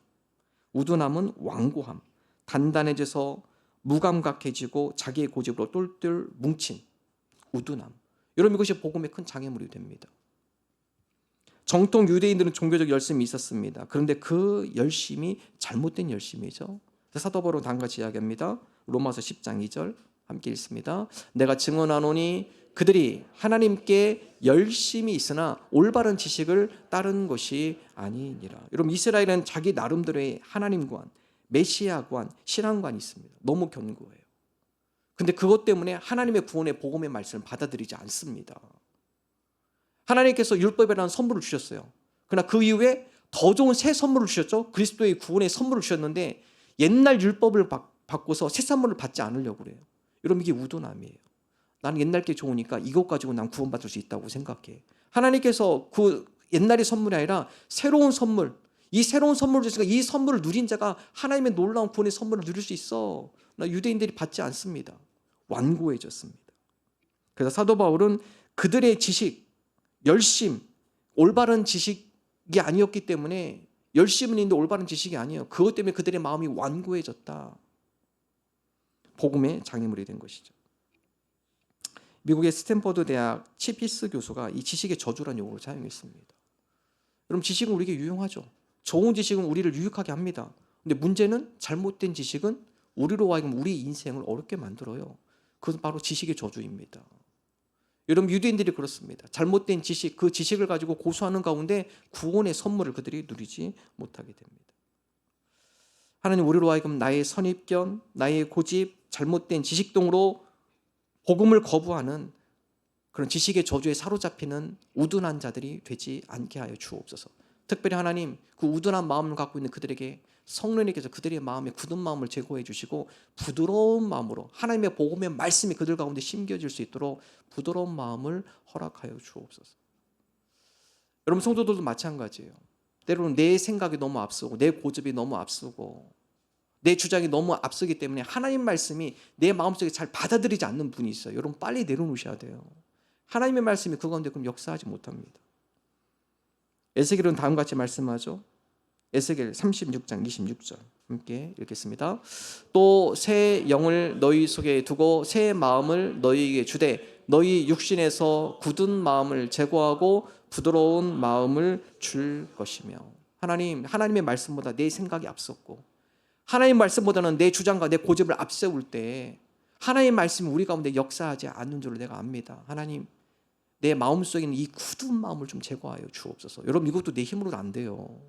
우둔함은 완고함, 단단해져서 무감각해지고 자기의 고집으로 똘똘 뭉친 우둔함. 여러분, 이것이 복음의 큰 장애물이 됩니다. 정통 유대인들은 종교적 열심이 있었습니다. 그런데 그 열심이 잘못된 열심이죠. 사도 바울은 다음과 같이 이야기합니다. 로마서 10장 2절 함께 읽습니다. 내가 증언하노니 그들이 하나님께 열심이 있으나 올바른 지식을 따른 것이 아니니라. 여러분, 이스라엘은 자기 나름대로의 하나님관, 메시아관, 신앙관이 있습니다. 너무 견고해요. 근데 그것 때문에 하나님의 구원의 복음의 말씀을 받아들이지 않습니다. 하나님께서 율법이라는 선물을 주셨어요. 그러나 그 이후에 더 좋은 새 선물을 주셨죠. 그리스도의 구원의 선물을 주셨는데 옛날 율법을 바꿔서 새 선물을 받지 않으려고 그래요. 여러분, 이게 우둔함이에요. 나는 옛날 게 좋으니까 이것 가지고 난 구원받을 수 있다고 생각해. 하나님께서 그 옛날의 선물이 아니라 새로운 선물, 이 새로운 선물을 주시니까 이 선물을 누린 자가 하나님의 놀라운 구원의 선물을 누릴 수 있어. 유대인들이 받지 않습니다. 완고해졌습니다. 그래서 사도 바울은 그들의 지식, 열심, 올바른 지식이 아니었기 때문에, 열심은 있는데 올바른 지식이 아니에요. 그것 때문에 그들의 마음이 완고해졌다. 복음의 장애물이 된 것이죠. 미국의 스탠퍼드 대학 치피스 교수가 이 지식의 저주라는 용어를 사용했습니다. 여러분, 지식은 우리에게 유용하죠. 좋은 지식은 우리를 유익하게 합니다. 근데 문제는 잘못된 지식은 우리로 하여금 우리 인생을 어렵게 만들어요. 그것은 바로 지식의 저주입니다. 여러분, 유대인들이 그렇습니다. 잘못된 지식, 그 지식을 가지고 고수하는 가운데 구원의 선물을 그들이 누리지 못하게 됩니다. 하나님, 우리로 하여금 나의 선입견, 나의 고집, 잘못된 지식동으로 복음을 거부하는 그런 지식의 저주에 사로잡히는 우둔한 자들이 되지 않게 하여 주옵소서. 특별히 하나님, 그 우둔한 마음을 갖고 있는 그들에게 성령님께서 그들의 마음에 굳은 마음을 제거해 주시고 부드러운 마음으로 하나님의 복음의 말씀이 그들 가운데 심겨질 수 있도록 부드러운 마음을 허락하여 주옵소서. 여러분, 성도들도 마찬가지예요. 때로는 내 생각이 너무 앞서고 내 고집이 너무 앞서고 내 주장이 너무 앞서기 때문에 하나님 말씀이 내 마음속에 잘 받아들이지 않는 분이 있어요. 여러분, 빨리 내려놓으셔야 돼요. 하나님의 말씀이 그 가운데 그럼 역사하지 못합니다. 에스겔은 다음과 같이 말씀하죠. 에스겔 36장 26절 함께 읽겠습니다. 또 새 영을 너희 속에 두고 새 마음을 너희에게 주되 너희 육신에서 굳은 마음을 제거하고 부드러운 마음을 줄 것이며. 하나님의 말씀보다 내 생각이 앞섰고 하나님 말씀보다는 내 주장과 내 고집을 앞세울 때 하나님의 말씀이 우리 가운데 역사하지 않는 줄을 내가 압니다. 하나님, 내 마음속에 있는 이 굳은 마음을 좀 제거하여 주옵소서. 여러분, 이것도 내 힘으로는 안 돼요.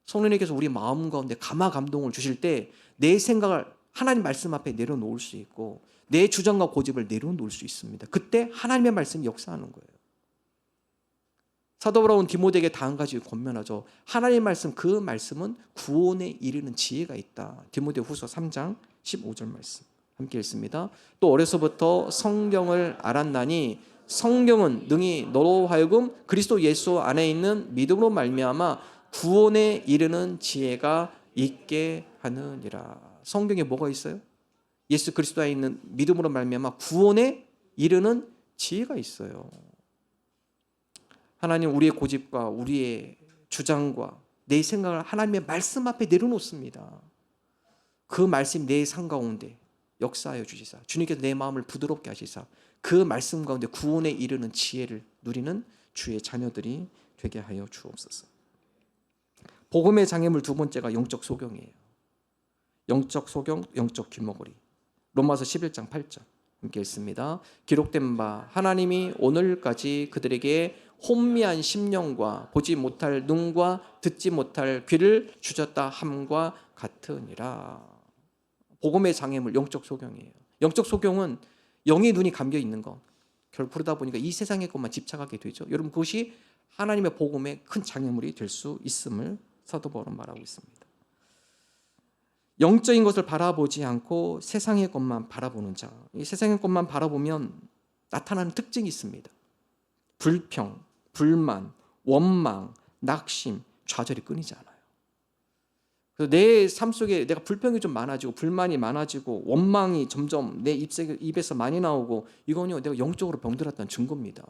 성령님께서 우리 마음 가운데 감화 감동을 주실 때 내 생각을 하나님 말씀 앞에 내려놓을 수 있고 내 주장과 고집을 내려놓을 수 있습니다. 그때 하나님의 말씀이 역사하는 거예요. 사도 바울은 디모데에게 다음 가지 권면하죠. 하나님의 말씀, 그 말씀은 구원에 이르는 지혜가 있다. 디모데 후서 3장 15절 말씀 함께 읽습니다. 또 어려서부터 성경을 알았나니 성경은 능히 너로 하여금 그리스도 예수 안에 있는 믿음으로 말미암아 구원에 이르는 지혜가 있게 하느니라. 성경에 뭐가 있어요? 예수 그리스도에 있는 믿음으로 말미암아 구원에 이르는 지혜가 있어요. 하나님, 우리의 고집과 우리의 주장과 내 생각을 하나님의 말씀 앞에 내려놓습니다. 그 말씀 내 삶 가운데 역사하여 주시사 주님께서 내 마음을 부드럽게 하시사 그 말씀 가운데 구원에 이르는 지혜를 누리는 주의 자녀들이 되게 하여 주옵소서. 복음의 장애물 두 번째가 영적 소경이에요. 영적 소경, 영적 귀머거리. 로마서 11장 8절 함께 읽습니다. 기록된 바 하나님이 오늘까지 그들에게 혼미한 심령과 보지 못할 눈과 듣지 못할 귀를 주셨다 함과 같으니라. 복음의 장애물 영적 소경이에요. 영적 소경은 영의 눈이 감겨 있는 것. 결국 그러다 보니까 이 세상의 것만 집착하게 되죠. 여러분 그것이 하나님의 복음의 큰 장애물이 될 수 있음을 사도 바울은 말하고 있습니다. 영적인 것을 바라보지 않고 세상의 것만 바라보는 자. 이 세상의 것만 바라보면 나타나는 특징이 있습니다. 불평, 불만, 원망, 낙심, 좌절이 끊이지 않아요. 그래서 내 삶 속에 내가 불평이 좀 많아지고 불만이 많아지고 원망이 점점 내 입에서 많이 나오고 이건요 내가 영적으로 병들었다는 증거입니다.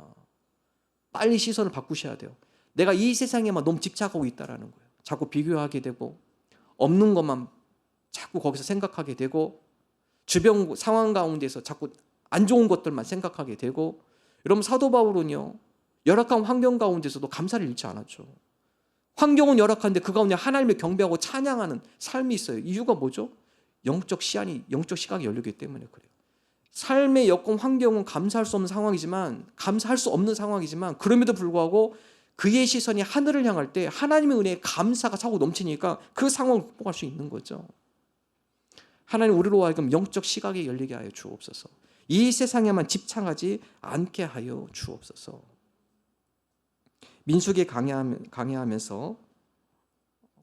빨리 시선을 바꾸셔야 돼요. 내가 이 세상에만 너무 집착하고 있다라는 거예요. 자꾸 비교하게 되고 없는 것만 자꾸 거기서 생각하게 되고 주변 상황 가운데서 자꾸 안 좋은 것들만 생각하게 되고 여러분 사도 바울은요 열악한 환경 가운데서도 감사를 잃지 않았죠. 환경은 열악한데 그 가운데 하나님을 경배하고 찬양하는 삶이 있어요. 이유가 뭐죠? 영적 시각이 열리기 때문에 그래요. 삶의 여건 환경은 감사할 수 없는 상황이지만 감사할 수 없는 상황이지만 그럼에도 불구하고 그의 시선이 하늘을 향할 때 하나님의 은혜에 감사가 차고 넘치니까 그 상황을 극복할 수 있는 거죠. 하나님 우리로 하여금 영적 시각이 열리게 하여 주옵소서. 이 세상에만 집착하지 않게 하여 주옵소서. 민수기 강해하면서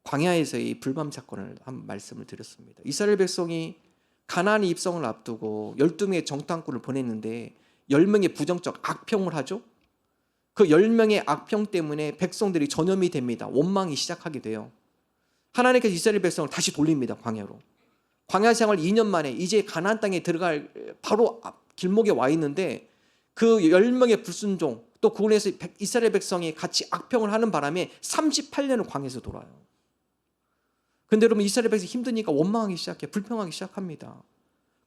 광야에서의 불뱀 사건을 한 말씀을 드렸습니다. 이스라엘 백성이 가나안 입성을 앞두고 12명의 정탐꾼을 보냈는데 10명의 부정적 악평을 하죠. 그 10명의 악평 때문에 백성들이 전염이 됩니다. 원망이 시작하게 돼요. 하나님께서 이스라엘 백성을 다시 돌립니다. 광야로. 광야 생활 2년 만에 이제 가나안 땅에 들어갈 바로 길목에 와 있는데 그 10명의 불순종 또 그곳에서 이스라엘 백성이 같이 악평을 하는 바람에 38년을 광야에서 돌아요. 그런데 여러분 이스라엘 백성이 힘드니까 원망하기 시작해 불평하기 시작합니다.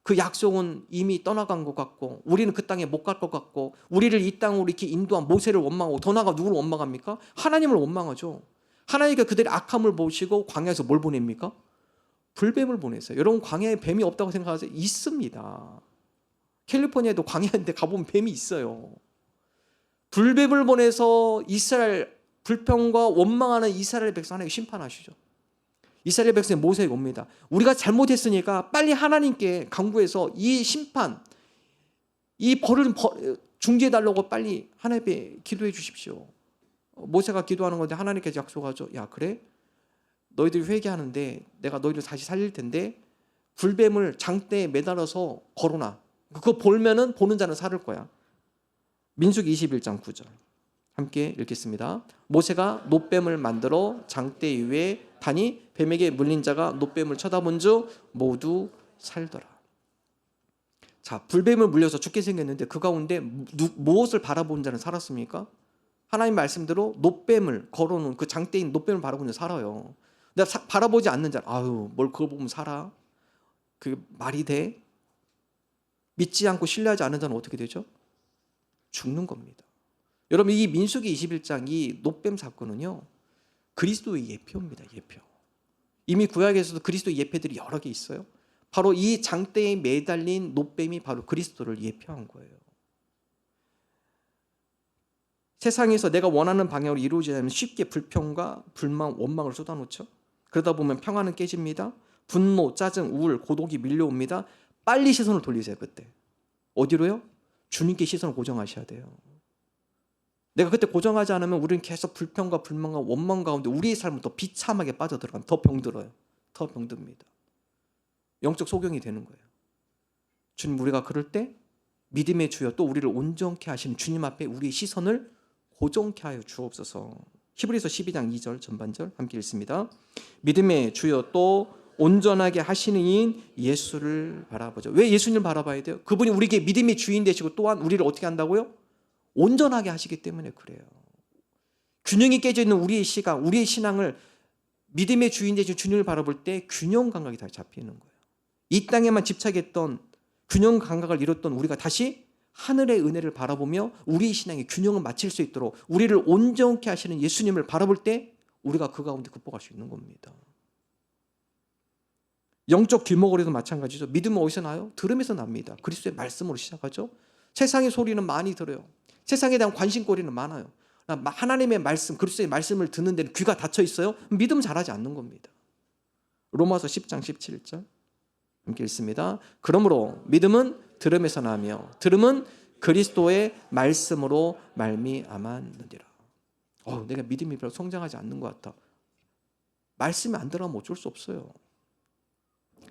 그 약속은 이미 떠나간 것 같고 우리는 그 땅에 못 갈 것 같고 우리를 이 땅으로 이렇게 인도한 모세를 원망하고 더 나아가 누구를 원망합니까? 하나님을 원망하죠. 하나님께 그들의 악함을 보시고 광야에서 뭘 보냅니까? 불뱀을 보냈어요. 여러분 광야에 뱀이 없다고 생각하세요? 있습니다. 캘리포니아에도 광야인데 가보면 뱀이 있어요. 불뱀을 보내서 이스라엘 불평과 원망하는 이스라엘 백성 하나님 심판하시죠. 이스라엘 백성이 모세에게 옵니다. 우리가 잘못했으니까 빨리 하나님께 간구해서 이 심판, 이 벌을 중지해달라고 빨리 하나님께 기도해 주십시오. 모세가 기도하는 건데 하나님께서 약속하죠. 야 그래? 너희들이 회개하는데 내가 너희를 다시 살릴 텐데 불뱀을 장대에 매달아서 걸어놔. 그거 보면은 보는 자는 살을 거야. 민수기 21장 9절 함께 읽겠습니다. 모세가 놋뱀을 만들어 장대 위에 다니 뱀에게 물린 자가 놋뱀을 쳐다본 즉 모두 살더라. 자, 불뱀을 물려서 죽게 생겼는데 그 가운데 무엇을 바라본 자는 살았습니까? 하나님 말씀대로 놋뱀을 걸어놓은 그 장대인 놋뱀을 바라보는 자는 살아요. 근데 바라보지 않는 자, 아유 뭘 그걸 보면 살아? 그게 말이 돼? 믿지 않고 신뢰하지 않는 자는 어떻게 되죠? 죽는 겁니다. 여러분 이 민수기 21장 이 놋뱀 사건은요 그리스도의 예표입니다. 예표. 이미 구약에서도 그리스도의 예표들이 여러 개 있어요. 바로 이 장대에 매달린 놋뱀이 바로 그리스도를 예표한 거예요. 세상에서 내가 원하는 방향으로 이루어지지 않으면 쉽게 불평과 불만, 원망을 쏟아놓죠. 그러다 보면 평화는 깨집니다. 분노, 짜증, 우울, 고독이 밀려옵니다. 빨리 시선을 돌리세요. 그때 어디로요? 주님께 시선을 고정하셔야 돼요. 내가 그때 고정하지 않으면 우리는 계속 불평과 불만과 원망 가운데 우리의 삶은 더 비참하게 빠져들어가면 더 병들어요. 더 병듭니다. 영적 소경이 되는 거예요. 주님 우리가 그럴 때 믿음의 주여 또 우리를 온전케 하시는 주님 앞에 우리의 시선을 고정케 하여 주옵소서. 히브리서 12장 2절 전반절 함께 읽습니다. 믿음의 주여 또 온전하게 하시는 이인 예수를 바라보죠. 왜 예수님을 바라봐야 돼요? 그분이 우리에게 믿음의 주인 되시고 또한 우리를 어떻게 한다고요? 온전하게 하시기 때문에 그래요. 균형이 깨져 있는 우리의 시각, 우리의 신앙을 믿음의 주인 되신 주님을 바라볼 때 균형 감각이 다시 잡히는 거예요. 이 땅에만 집착했던 균형 감각을 잃었던 우리가 다시 하늘의 은혜를 바라보며 우리의 신앙의 균형을 맞출 수 있도록 우리를 온전케 하시는 예수님을 바라볼 때 우리가 그 가운데 극복할 수 있는 겁니다. 영적 귀머거리도 마찬가지죠. 믿음은 어디서 나요? 들음에서 납니다. 그리스도의 말씀으로 시작하죠. 세상의 소리는 많이 들어요. 세상에 대한 관심거리는 많아요. 하나님의 말씀, 그리스도의 말씀을 듣는 데는 귀가 닫혀 있어요? 믿음 자라지 않는 겁니다. 로마서 10장 17절 함께 읽습니다. 그러므로 믿음은 들음에서 나며 들음은 그리스도의 말씀으로 말미암았느니라. 내가 믿음이 별로 성장하지 않는 것 같아. 말씀이 안 들어가면 어쩔 수 없어요.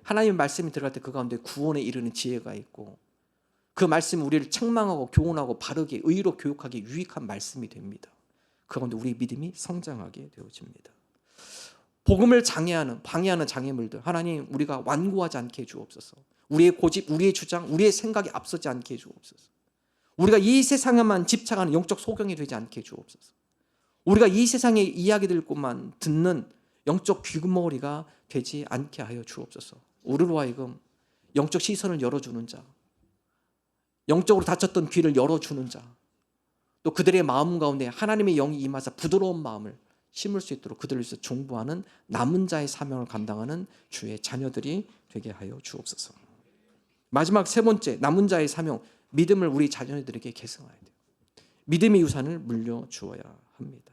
하나님의 말씀이 들어갈 때 그 가운데 구원에 이르는 지혜가 있고 그 말씀이 우리를 책망하고 교훈하고 바르게 의로 교육하기 유익한 말씀이 됩니다. 그 가운데 우리의 믿음이 성장하게 되어집니다. 복음을 방해하는 장애물들, 하나님 우리가 완고하지 않게 해주옵소서. 우리의 고집, 우리의 주장, 우리의 생각이 앞서지 않게 해주옵소서. 우리가 이 세상에만 집착하는 영적 소경이 되지 않게 해주옵소서. 우리가 이 세상의 이야기들만 듣는 영적 귀머거리가 되지 않게 하여 주옵소서. 우리로 하여금 영적 시선을 열어주는 자, 영적으로 닫혔던 귀를 열어주는 자, 또 그들의 마음 가운데 하나님의 영이 임하사 부드러운 마음을 심을 수 있도록 그들을 위해서 중보하는 남은 자의 사명을 감당하는 주의 자녀들이 되게 하여 주옵소서. 마지막 세 번째, 남은 자의 사명, 믿음을 우리 자녀들에게 계승해야 돼요. 믿음의 유산을 물려주어야 합니다.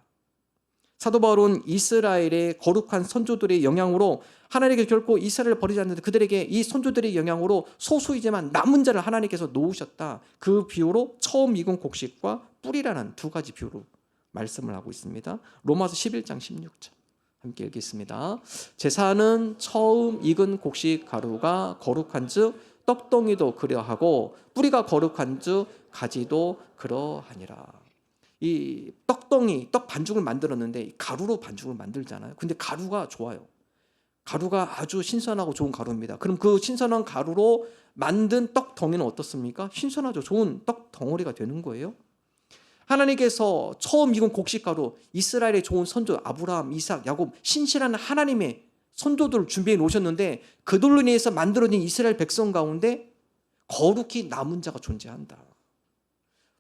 사도 바울은 이스라엘의 거룩한 선조들의 영향으로 하나님께 결코 이스라엘을 버리지 않는데 그들에게 이 선조들의 영향으로 소수이지만 남은 자를 하나님께서 놓으셨다. 그 비유로 처음 익은 곡식과 뿌리라는 두 가지 비유로 말씀을 하고 있습니다. 로마서 11장 16절 함께 읽겠습니다. 제사는 처음 익은 곡식 가루가 거룩한즉 떡덩이도 그러하고 뿌리가 거룩한즉 가지도 그러하니라. 이 떡덩이, 떡 반죽을 만들었는데 가루로 반죽을 만들잖아요. 근데 가루가 좋아요. 가루가 아주 신선하고 좋은 가루입니다. 그럼 그 신선한 가루로 만든 떡 덩이는 어떻습니까? 신선하죠. 좋은 떡 덩어리가 되는 거예요. 하나님께서 처음 익은 곡식 가루, 이스라엘의 좋은 선조 아브라함, 이삭, 야곱, 신실한 하나님의 선조들을 준비해 놓으셨는데 그들로 인해서 만들어진 이스라엘 백성 가운데 거룩히 남은 자가 존재한다.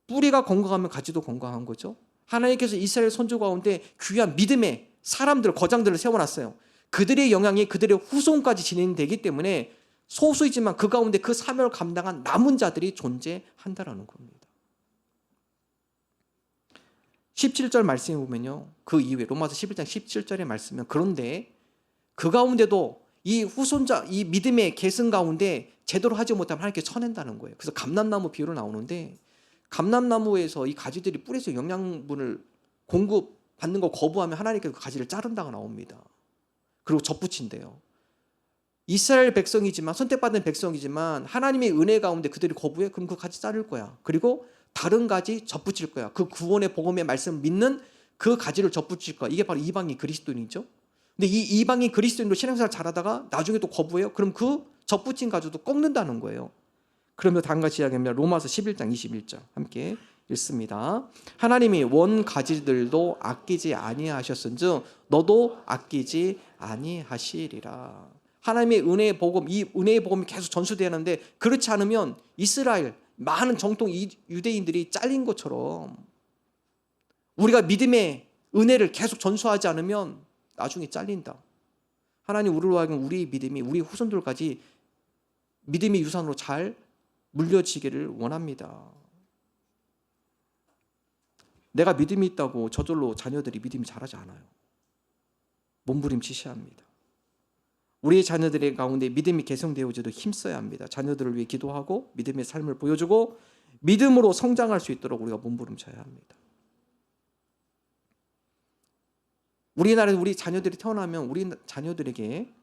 뿌리가 건강하면 가지도 건강한 거죠. 하나님께서 이스라엘 선조 가운데 귀한 믿음의 사람들, 거장들을 세워놨어요. 그들의 영향이 그들의 후손까지 진행되기 때문에 소수이지만 그 가운데 그 사명을 감당한 남은 자들이 존재한다라는 겁니다. 17절 말씀에 보면요, 그 이후에 로마서 11장 17절의 말씀은 그런데 그 가운데도 이 후손자, 이 믿음의 계승 가운데 제대로 하지 못하면 하나님께 쳐낸다는 거예요. 그래서 감람나무 비유로 나오는데 감람나무에서 이 가지들이 뿌리에서 영양분을 공급받는 거 거부하면 하나님께서 그 가지를 자른다고 나옵니다. 그리고 접붙인대요. 이스라엘 백성이지만 선택받은 백성이지만 하나님의 은혜 가운데 그들이 거부해? 그럼 그 가지 자를 거야. 그리고 다른 가지 접붙일 거야. 그 구원의 복음의 말씀을 믿는 그 가지를 접붙일 거야. 이게 바로 이방인 그리스도인이죠. 근데 이 이방인 그리스도인으로 신앙생활 잘하다가 나중에 또 거부해요. 그럼 그 접붙인 가지도 꺾는다는 거예요. 그러면서 다음 같이 이야기합니다. 로마서 11장 21절 함께 읽습니다. 하나님이 원 가지들도 아끼지 아니하셨은즉 너도 아끼지 아니하시리라. 하나님의 은혜의 복음, 이 은혜의 복음이 계속 전수되는데 그렇지 않으면 이스라엘 많은 정통 유대인들이 잘린 것처럼 우리가 믿음의 은혜를 계속 전수하지 않으면 나중에 잘린다. 하나님 우리로 하여금 우리의 믿음이 우리 후손들까지 믿음의 유산으로 잘 물려지기를 원합니다. 내가 믿음이 있다고 저절로 자녀들이 믿음이 자라지 않아요. 몸부림치셔야 합니다. 우리의 자녀들의 가운데 믿음이 개성되어지도록 힘써야 합니다. 자녀들을 위해 기도하고 믿음의 삶을 보여주고 믿음으로 성장할 수 있도록 우리가 몸부림쳐야 합니다. 우리나라에 우리 자녀들이 태어나면 우리 자녀들에게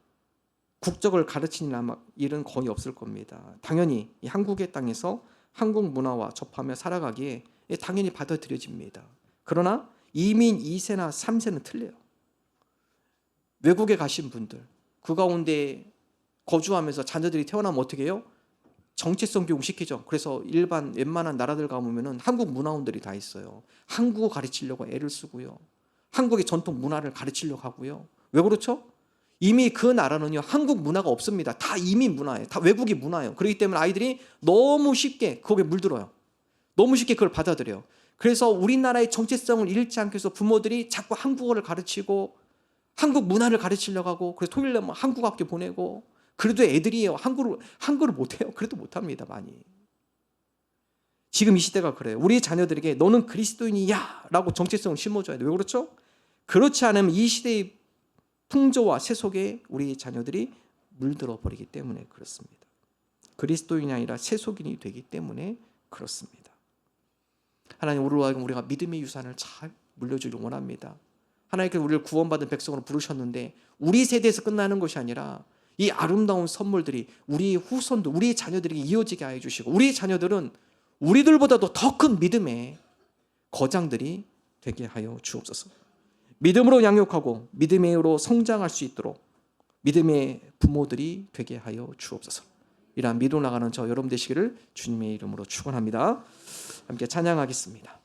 국적을 가르치는 일은 거의 없을 겁니다. 당연히 이 한국의 땅에서 한국 문화와 접하며 살아가기에 당연히 받아들여집니다. 그러나 이민 2세나 3세는 틀려요. 외국에 가신 분들, 그 가운데 거주하면서 자녀들이 태어나면 어떻게 해요? 정체성 교육 시키죠. 그래서 웬만한 나라들 가보면은 한국 문화원들이 다 있어요. 한국어 가르치려고 애를 쓰고요. 한국의 전통 문화를 가르치려고 하고요. 왜 그렇죠? 이미 그 나라는요, 한국 문화가 없습니다. 다 이민 문화예요. 다 외국의 문화예요. 그렇기 때문에 아이들이 너무 쉽게 거기에 물들어요. 너무 쉽게 그걸 받아들여요. 그래서 우리나라의 정체성을 잃지 않기 위해서 부모들이 자꾸 한국어를 가르치고 한국 문화를 가르치려고 하고, 그래서 토요일날 한국학교 보내고, 그래도 애들이 한글을 못해요. 그래도 못합니다. 많이. 지금 이 시대가 그래요. 우리 자녀들에게 너는 그리스도인이야 라고 정체성을 심어줘야 돼요. 왜 그렇죠? 그렇지 않으면 이 시대의 풍조와 세속에 우리 자녀들이 물들어 버리기 때문에 그렇습니다. 그리스도인이 아니라 세속인이 되기 때문에 그렇습니다. 하나님, 우리가 믿음의 유산을 잘 물려주길 원합니다. 하나님께서 우리를 구원받은 백성으로 부르셨는데 우리 세대에서 끝나는 것이 아니라 이 아름다운 선물들이 우리 후손들, 우리 자녀들에게 이어지게 하여 주시고, 우리 자녀들은 우리들보다도 더 큰 믿음의 거장들이 되게 하여 주옵소서. 믿음으로 양육하고 믿음으로 성장할 수 있도록 믿음의 부모들이 되게 하여 주옵소서. 이러한 믿음 나가는 저 여러분 되시기를 주님의 이름으로 축원합니다. 함께 찬양하겠습니다.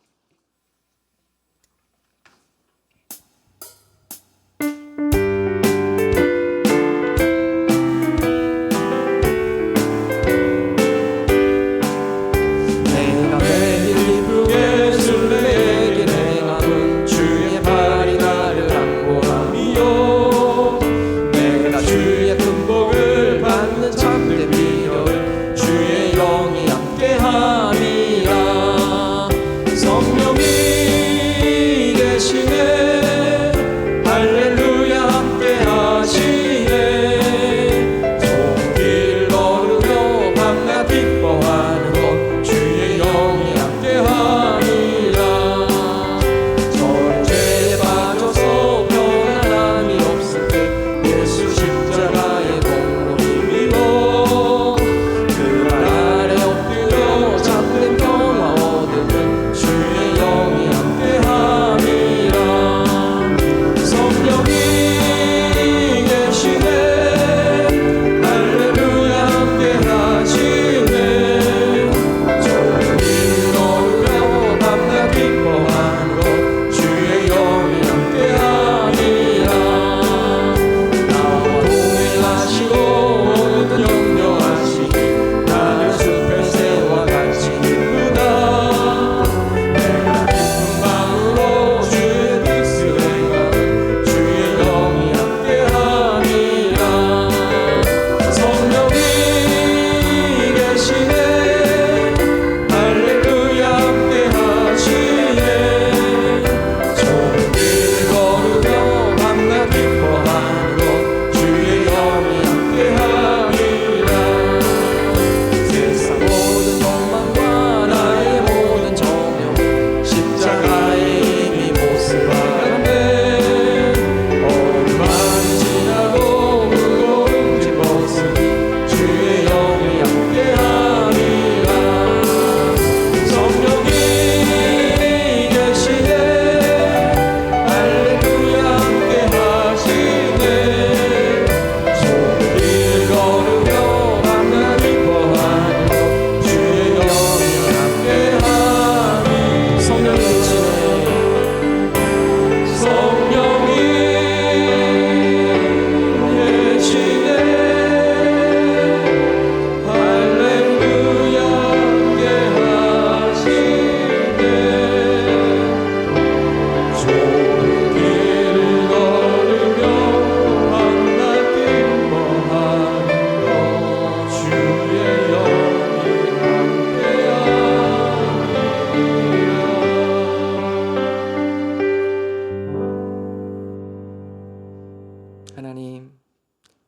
하나님,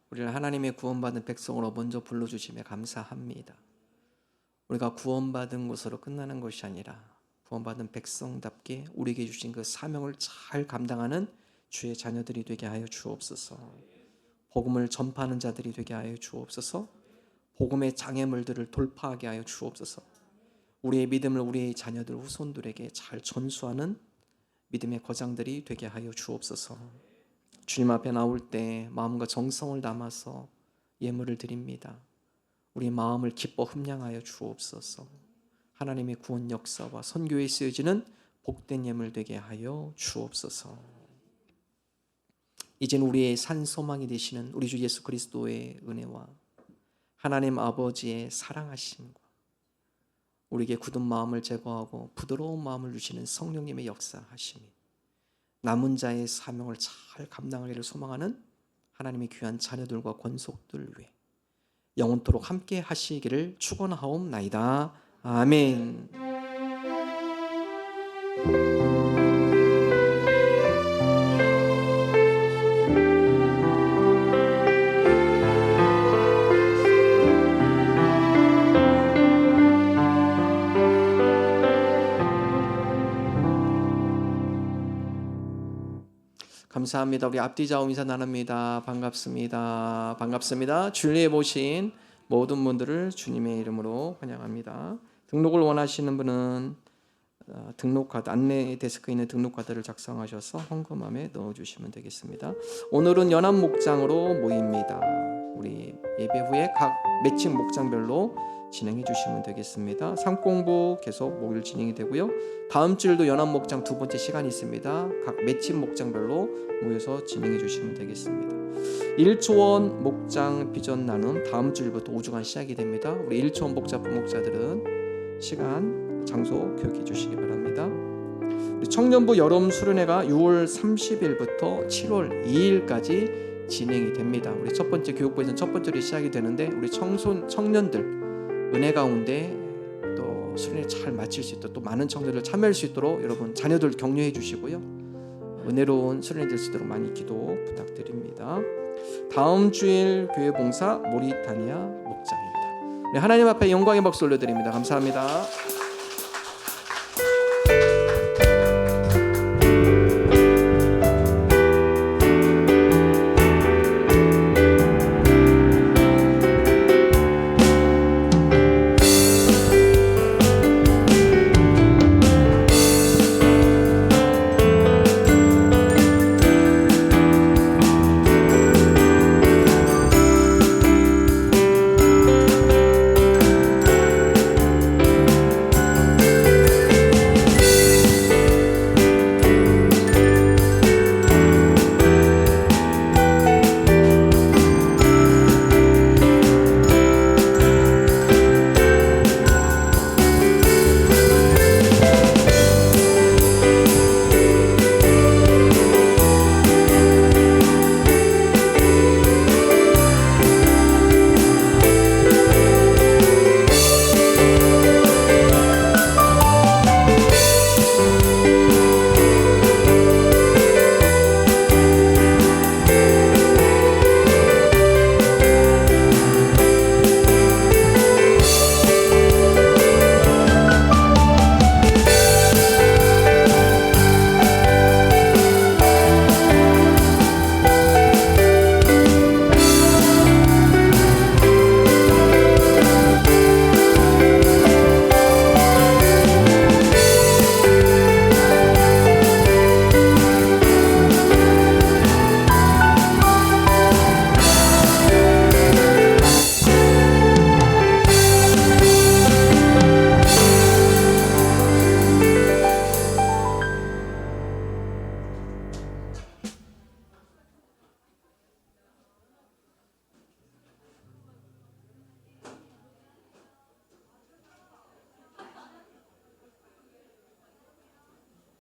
우리를 하나님의 구원받은 백성으로 먼저 불러주심에 감사합니다. 우리가 구원받은 것으로 끝나는 것이 아니라 구원받은 백성답게 우리에게 주신 그 사명을 잘 감당하는 주의 자녀들이 되게 하여 주옵소서. 복음을 전파하는 자들이 되게 하여 주옵소서. 복음의 장애물들을 돌파하게 하여 주옵소서. 우리의 믿음을 우리의 자녀들, 후손들에게 잘 전수하는 믿음의 거장들이 되게 하여 주옵소서. 주님 앞에 나올 때 마음과 정성을 담아서 예물을 드립니다. 우리 마음을 기뻐 흠량하여 주옵소서. 하나님의 구원 역사와 선교에 쓰여지는 복된 예물 되게 하여 주옵소서. 이젠 우리의 산 소망이 되시는 우리 주 예수 그리스도의 은혜와 하나님 아버지의 사랑하심과 우리에게 굳은 마음을 제거하고 부드러운 마음을 주시는 성령님의 역사하심이 남은 자의 사명을 잘 감당하기를 소망하는 하나님의 귀한 자녀들과 권속들 위해 영원토록 함께 하시기를 축원하옵나이다. 아멘. 감사합니다. 우리 앞뒤 좌우 인사 나눕니다. 반갑습니다. 반갑습니다. 주일에 모신 모든 분들을 주님의 이름으로 환영합니다. 등록을 원하시는 분은 등록카드, 안내 데스크에 있는 등록카드를 작성하셔서 헌금함에 넣어주시면 되겠습니다. 오늘은 연합 목장으로 모입니다. 우리 예배 후에 각 매칭 목장별로 진행해 주시면 되겠습니다. 상공부 계속 목요일 진행이 되고요. 다음 주일도 연합 목장 두 번째 시간이 있습니다. 각 매칭 목장별로 모여서 진행해 주시면 되겠습니다. 1초원 목장 비전 나눔 다음 주일부터 5주간 시작이 됩니다. 우리 1초원 목자 부목자들은 시간, 장소 기억해 주시기 바랍니다. 우리 청년부 여름 수련회가 6월 30일부터 7월 2일까지 진행이 됩니다. 우리 첫 번째 교육부에서는 첫 번째로 시작이 되는데 우리 청년들 은혜 가운데 또 수련회 잘 마칠 수 있도록 또 많은 청년들 참여할 수 있도록 여러분 자녀들 격려해 주시고요. 은혜로운 수련회 될 수 있도록 많이 기도 부탁드립니다. 다음 주일 교회 봉사 모리타니아 목장입니다. 네, 하나님 앞에 영광의 박수 올려드립니다. 감사합니다.